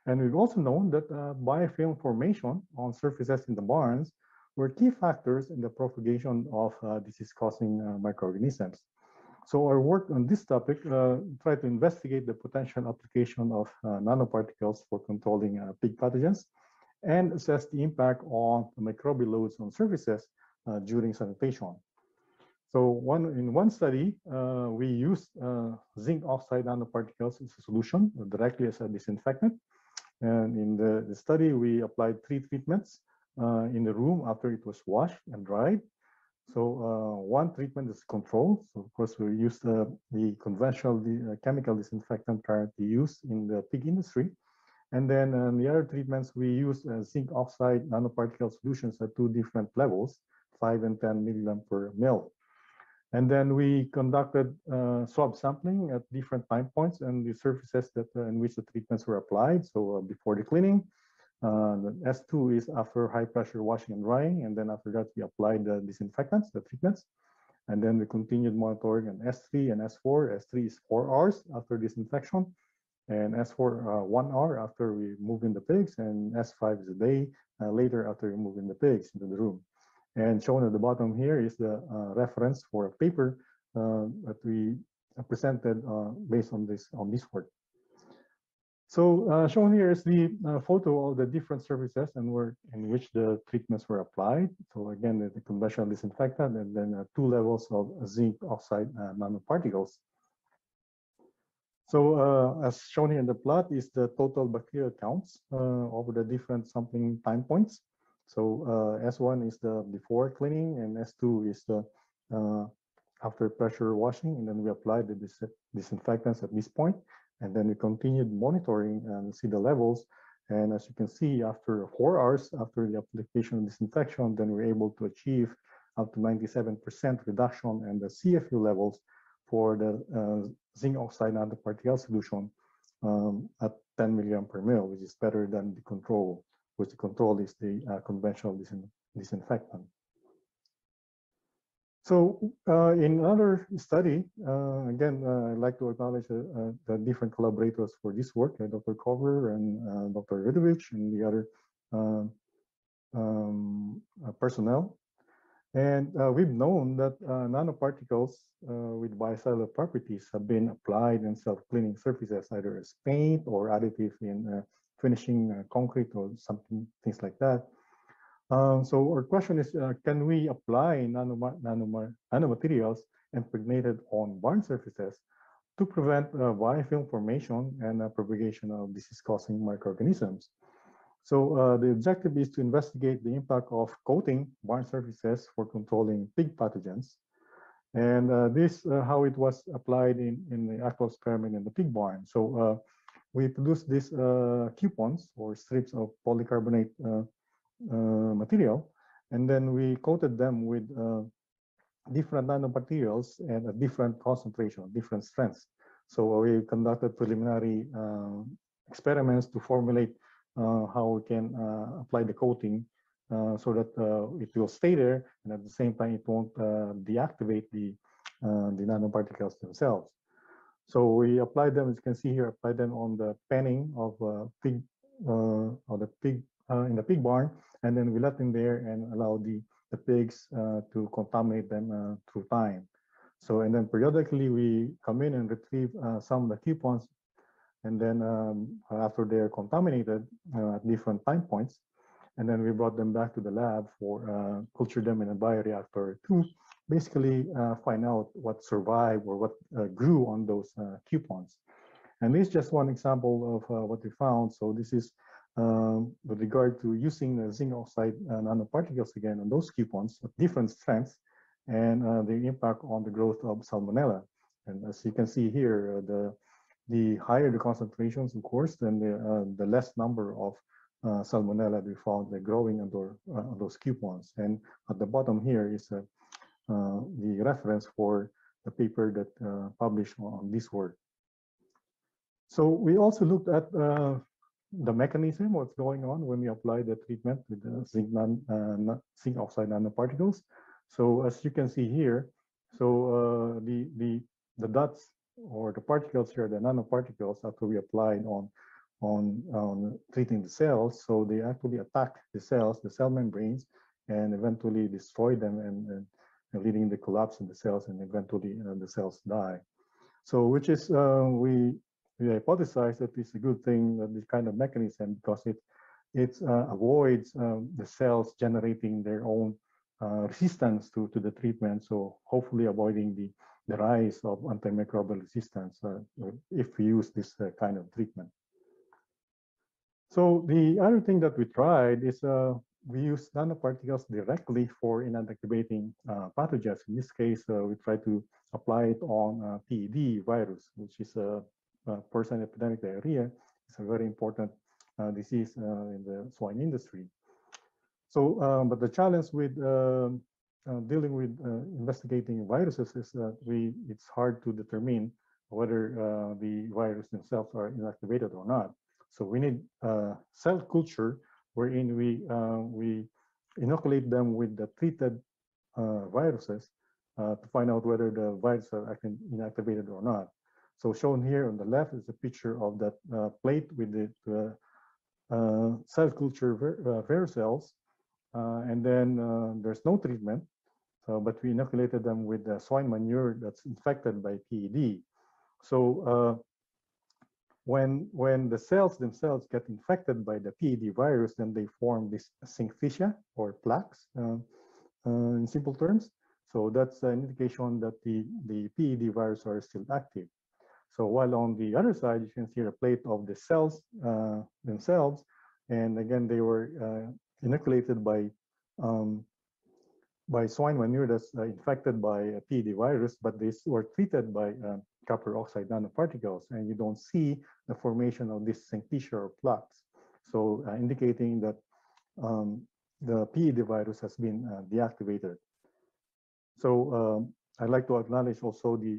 And we've also known that biofilm formation on surfaces in the barns were key factors in the propagation of disease-causing microorganisms. So our work on this topic tried to investigate the potential application of nanoparticles for controlling pig pathogens and assess the impact on the microbial loads on surfaces during sanitation. So in one study, we used zinc oxide nanoparticles as a solution directly as a disinfectant. And in the study, we applied 3 treatments in the room after it was washed and dried. So one treatment is control. So of course, we used the conventional chemical disinfectant currently used in the pig industry. And then the other treatments, we use zinc oxide nanoparticle solutions at 2 different levels, 5 and 10 milligram per mil. And then we conducted swab sampling at different time points and the surfaces that in which the treatments were applied. So before the cleaning, the S2 is after high pressure washing and drying. And then after that, we applied the disinfectants, the treatments. And then we continued monitoring on S3 and S4. S3 is 4 hours after disinfection. And S4, 1 hour after we move in the pigs, and S5 is a day later after we move in the pigs into the room. And shown at the bottom here is the reference for a paper that we presented based on this work. So shown here is the photo of the different surfaces and where in which the treatments were applied. So again, the conventional disinfectant and then 2 levels of zinc oxide nanoparticles. So as shown here in the plot is the total bacterial counts over the different sampling time points. So S1 is the before cleaning and S2 is the after pressure washing, and then we applied the disinfectants at this point, and then we continued monitoring and see the levels. And as you can see, after 4 hours after the application of disinfection, then we're able to achieve up to 97% reduction in the CFU levels for the zinc oxide nanoparticle solution at 10 milligram per mil, which is better than the control, which the control is the conventional disinfectant. So in another study, again, I'd like to acknowledge the different collaborators for this work, Dr. Kover and Dr. Ridovich and the other personnel. And we've known that nanoparticles with biocellular properties have been applied in self-cleaning surfaces, either as paint or additive in finishing concrete or something, things like that. So our question is, can we apply nanomaterials impregnated on barn surfaces to prevent biofilm formation and propagation of disease-causing microorganisms? So the objective is to investigate the impact of coating barn surfaces for controlling pig pathogens. And this how it was applied in the actual experiment in the pig barn. So we produced these coupons or strips of polycarbonate material, and then we coated them with different nanomaterials and a different concentration, different strengths. So we conducted preliminary experiments to formulate how we can apply the coating so that it will stay there, and at the same time it won't deactivate the nanoparticles themselves. So we applied them, as you can see here, applied them on the panning of pig in the pig barn, and then we let them there and allow the pigs to contaminate them through time. So, and then periodically we come in and retrieve some of the coupons, and then after they're contaminated at different time points, and then we brought them back to the lab for culture them in a bioreactor to basically find out what survived or what grew on those coupons. And this is just one example of what we found. So this is with regard to using the zinc oxide nanoparticles again on those coupons of different strengths and the impact on the growth of Salmonella. And as you can see here, the higher the concentrations, of course, then the less number of Salmonella we found growing on those coupons. And at the bottom here is the reference for the paper that published on this work. So we also looked at the mechanism, what's going on when we apply the treatment with the zinc oxide nanoparticles. So as you can see here, so the dots or the particles here, the nanoparticles, after we applied on treating the cells, so they actually attack the cells, the cell membranes, and eventually destroy them and leading the collapse of the cells, and eventually the cells die. So which is we hypothesize that it's a good thing, this kind of mechanism, because it avoids the cells generating their own resistance to the treatment. So hopefully avoiding the rise of antimicrobial resistance if we use this kind of treatment. So the other thing that we tried is we use nanoparticles directly for inactivating pathogens. In this case, we try to apply it on PED virus, which is a porcine epidemic diarrhea. It's a very important disease in the swine industry. So, but the challenge with dealing with investigating viruses is that it's hard to determine whether the virus themselves are inactivated or not. So we need cell culture wherein we inoculate them with the treated viruses to find out whether the viruses are actually inactivated or not. So shown here on the left is a picture of that plate with the cell culture virus cells, and then there's no treatment, but we inoculated them with swine manure that's infected by PED. So when the cells themselves get infected by the PED virus, then they form this synchytia or plaques in simple terms. So that's an indication that the PED virus are still active. So while on the other side, you can see a plate of the cells themselves. And again, they were inoculated by swine manure that's infected by a PED virus, but they were treated by copper oxide nanoparticles, and you don't see the formation of this synchytia or plaques. So indicating that the PED virus has been deactivated. So I'd like to acknowledge also the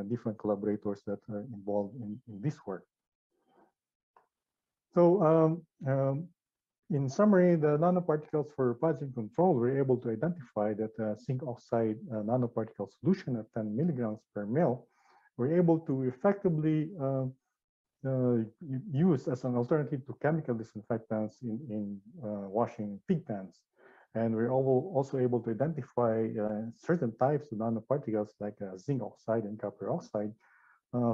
different collaborators that are involved in this work. So in summary, the nanoparticles for pathogen control were able to identify that zinc oxide nanoparticle solution at 10 milligrams per ml were able to effectively use as an alternative to chemical disinfectants in washing pig pens. And we're also able to identify certain types of nanoparticles like zinc oxide and copper oxide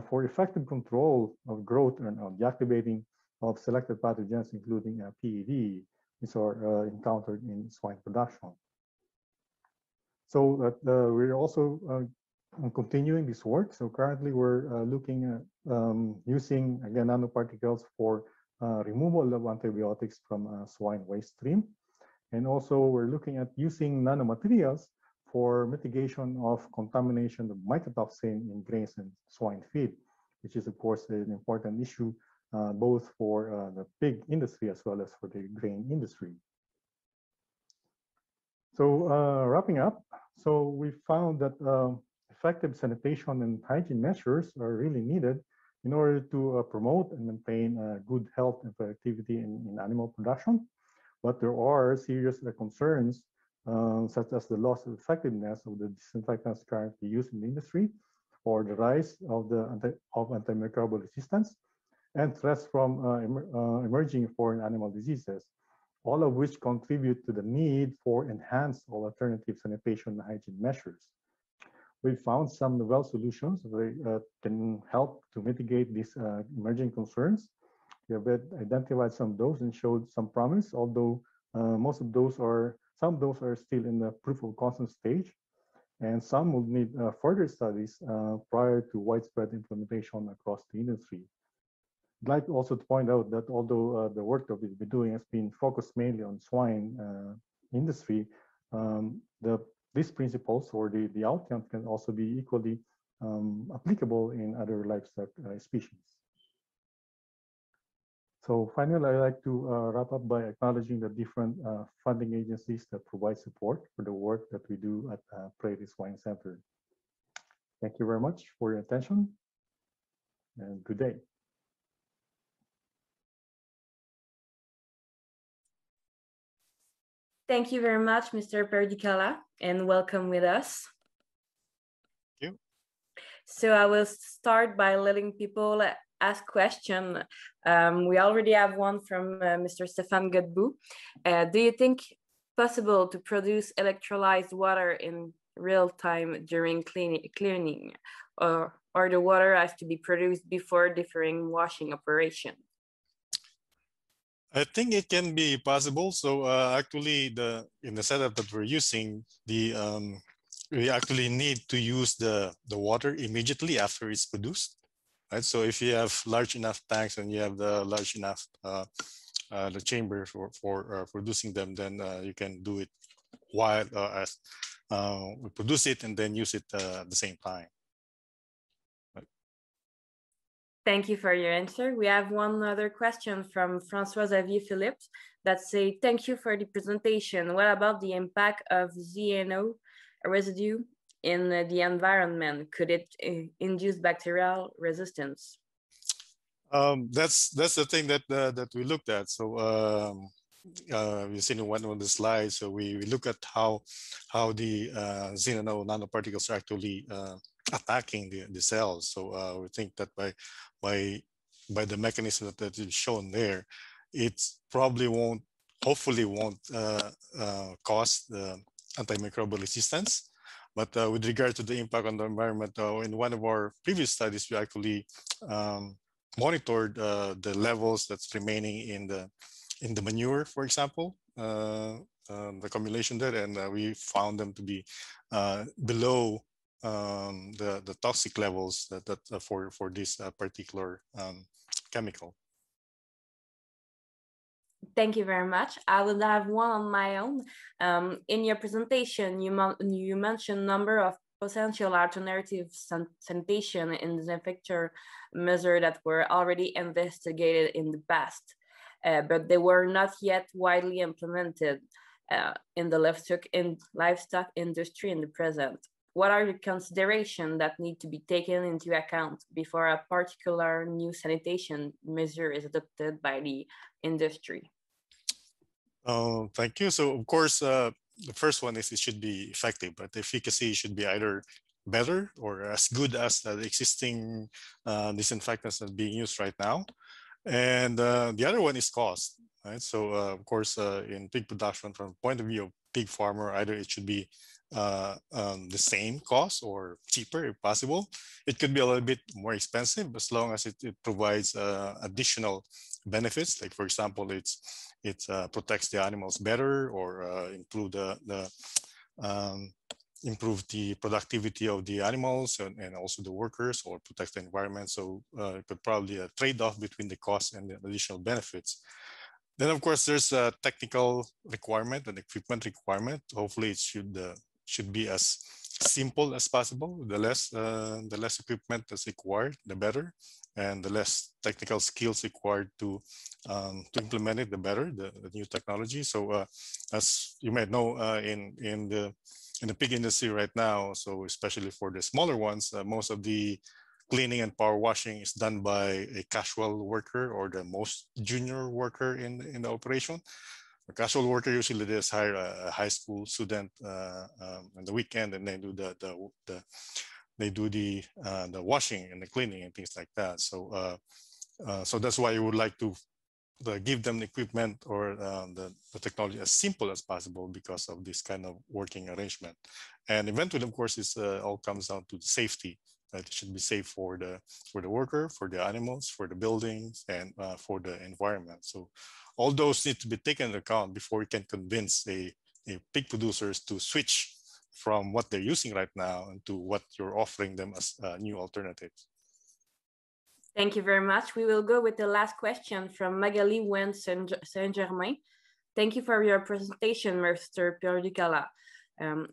for effective control of growth and deactivating of selected pathogens, including PED, which are encountered in swine production. So we're also continuing this work. So currently we're looking at using, again, nanoparticles for removal of antibiotics from swine waste stream. And also we're looking at using nanomaterials for mitigation of contamination of mycotoxin in grains and swine feed, which is of course an important issue both for the pig industry as well as for the grain industry. So wrapping up, so we found that effective sanitation and hygiene measures are really needed in order to promote and maintain good health and productivity in animal production. But there are serious concerns such as the loss of effectiveness of the disinfectants currently used in the industry, or the rise of antimicrobial resistance, and threats from emerging foreign animal diseases, all of which contribute to the need for enhanced alternative sanitation and hygiene measures. We found some novel solutions that can help to mitigate these emerging concerns. We have identified some of those and showed some promise, although some of those are still in the proof of concept stage, and some will need further studies prior to widespread implementation across the industry. I'd like also to point out that although the work that we've been doing has been focused mainly on swine industry, these principles or the outcomes can also be equally applicable in other livestock species. So finally, I'd like to wrap up by acknowledging the different funding agencies that provide support for the work that we do at Prairie Swine Center. Thank you very much for your attention, and good day. Thank you very much, Mr. Perdicala, and welcome with us. Thank you. So I will start by letting people ask questions. We already have one from Mr. Stefan Godbout. Do you think possible to produce electrolyzed water in real time during cleaning, or the water has to be produced before differing washing operation? I think it can be possible. So actually, in the setup that we're using, we actually need to use the water immediately after it's produced, right? So if you have large enough tanks and you have the large enough the chamber for producing them, then you can do it while as we produce it and then use it at the same time. Thank you for your answer. We have one other question from François Xavier Phillips that say, thank you for the presentation. What about the impact of ZNO residue in the environment? Could it induce bacterial resistance? That's the thing that we looked at. So you've seen one of the slides. So we look at how the ZNO nanoparticles are actually attacking the cells. So we think that by the mechanism that is shown there, it probably hopefully won't cause the antimicrobial resistance. But with regard to the impact on the environment, in one of our previous studies, we actually monitored the levels that's remaining in the manure, for example, the accumulation there, and we found them to be below the toxic levels that for this particular chemical. Thank you very much. I will have one on my own. In your presentation, you mentioned a number of potential alternative sanitation and disinfector measures that were already investigated in the past, but they were not yet widely implemented in the livestock industry in the present. What are the considerations that need to be taken into account before a particular new sanitation measure is adopted by the industry? Thank you. So of course, the first one is it should be effective, but the efficacy should be either better or as good as the existing disinfectants that are being used right now. And the other one is cost, right? So of course, in pig production, from the point of view of pig farmer, either it should be the same cost or cheaper if possible. It could be a little bit more expensive as long as it provides additional benefits. Like for example, it protects the animals better or improve the productivity of the animals and also the workers, or protect the environment. So it could probably a trade-off between the cost and the additional benefits. Then of course there's a technical requirement and equipment requirement. Hopefully it should be as simple as possible. The less equipment that's required, the better, and the less technical skills required to implement it, the better, the new technology. So as you might know, in the pig industry right now, so especially for the smaller ones, most of the cleaning and power washing is done by a casual worker or the most junior worker in the operation. A casual worker usually just hire a high school student on the weekend, and they do the washing and the cleaning and things like that. So so that's why you would like to give them the equipment or the technology as simple as possible because of this kind of working arrangement. And eventually, of course, it all comes down to the safety. It should be safe for the worker, for the animals, for the buildings, and for the environment. So all those need to be taken into account before we can convince a pig producers to switch from what they're using right now into what you're offering them as new alternatives. Thank you very much. We will go with the last question from Magali Wen Saint-Germain. Thank you for your presentation, Mr. Pierre-Luc.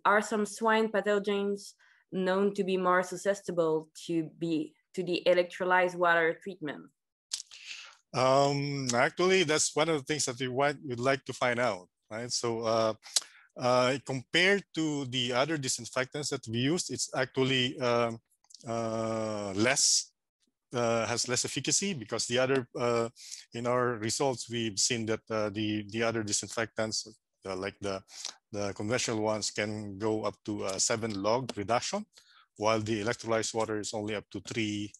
Are some swine pathogens known to be more susceptible to the electrolyzed water treatment? Actually, that's one of the things that we'd like to find out, right? So compared to the other disinfectants that we used, it's actually has less efficacy, because the other in our results we've seen that the other disinfectants like the conventional ones can go up to 7 log reduction, while the electrolyzed water is only up to 3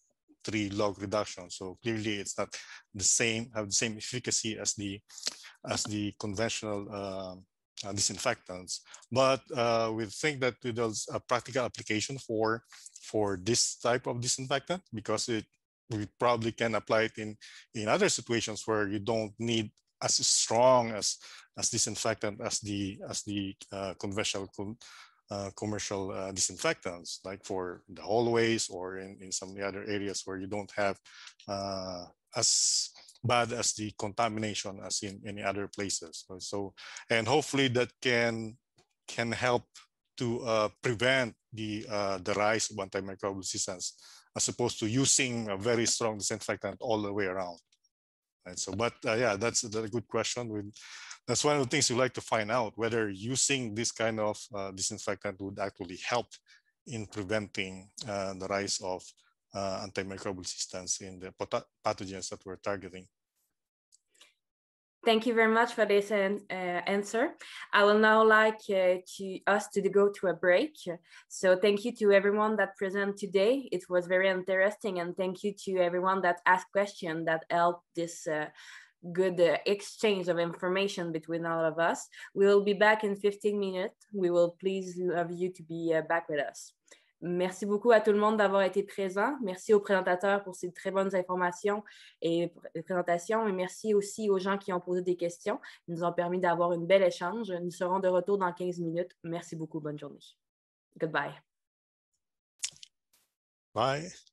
log reduction. So clearly it's not the same efficacy as the conventional disinfectants. But we think that there's a practical application for this type of disinfectant, because we probably can apply it in other situations where you don't need as strong as disinfectant as the conventional commercial disinfectants, like for the hallways or in some of the other areas where you don't have as bad as the contamination as in any other places. So and hopefully that can help to prevent the rise of antimicrobial resistance, as opposed to using a very strong disinfectant all the way around. Right? So, but yeah, that's a good question. That's one of the things we like to find out, whether using this kind of disinfectant would actually help in preventing the rise of antimicrobial resistance in the pathogens that we're targeting. Thank you very much for this answer. I will now like us to go to a break. So thank you to everyone that presented today. It was very interesting, and thank you to everyone that asked questions that helped this good exchange of information between all of us. We will be back in 15 minutes. We will please love you to be back with us. Merci beaucoup à tout le monde d'avoir été présent. Merci aux présentateurs pour ces très bonnes informations et présentations. Et merci aussi aux gens qui ont posé des questions. Ils nous ont permis d'avoir un bel échange. Nous serons de retour dans 15 minutes. Merci beaucoup. Bonne journée. Goodbye. Bye.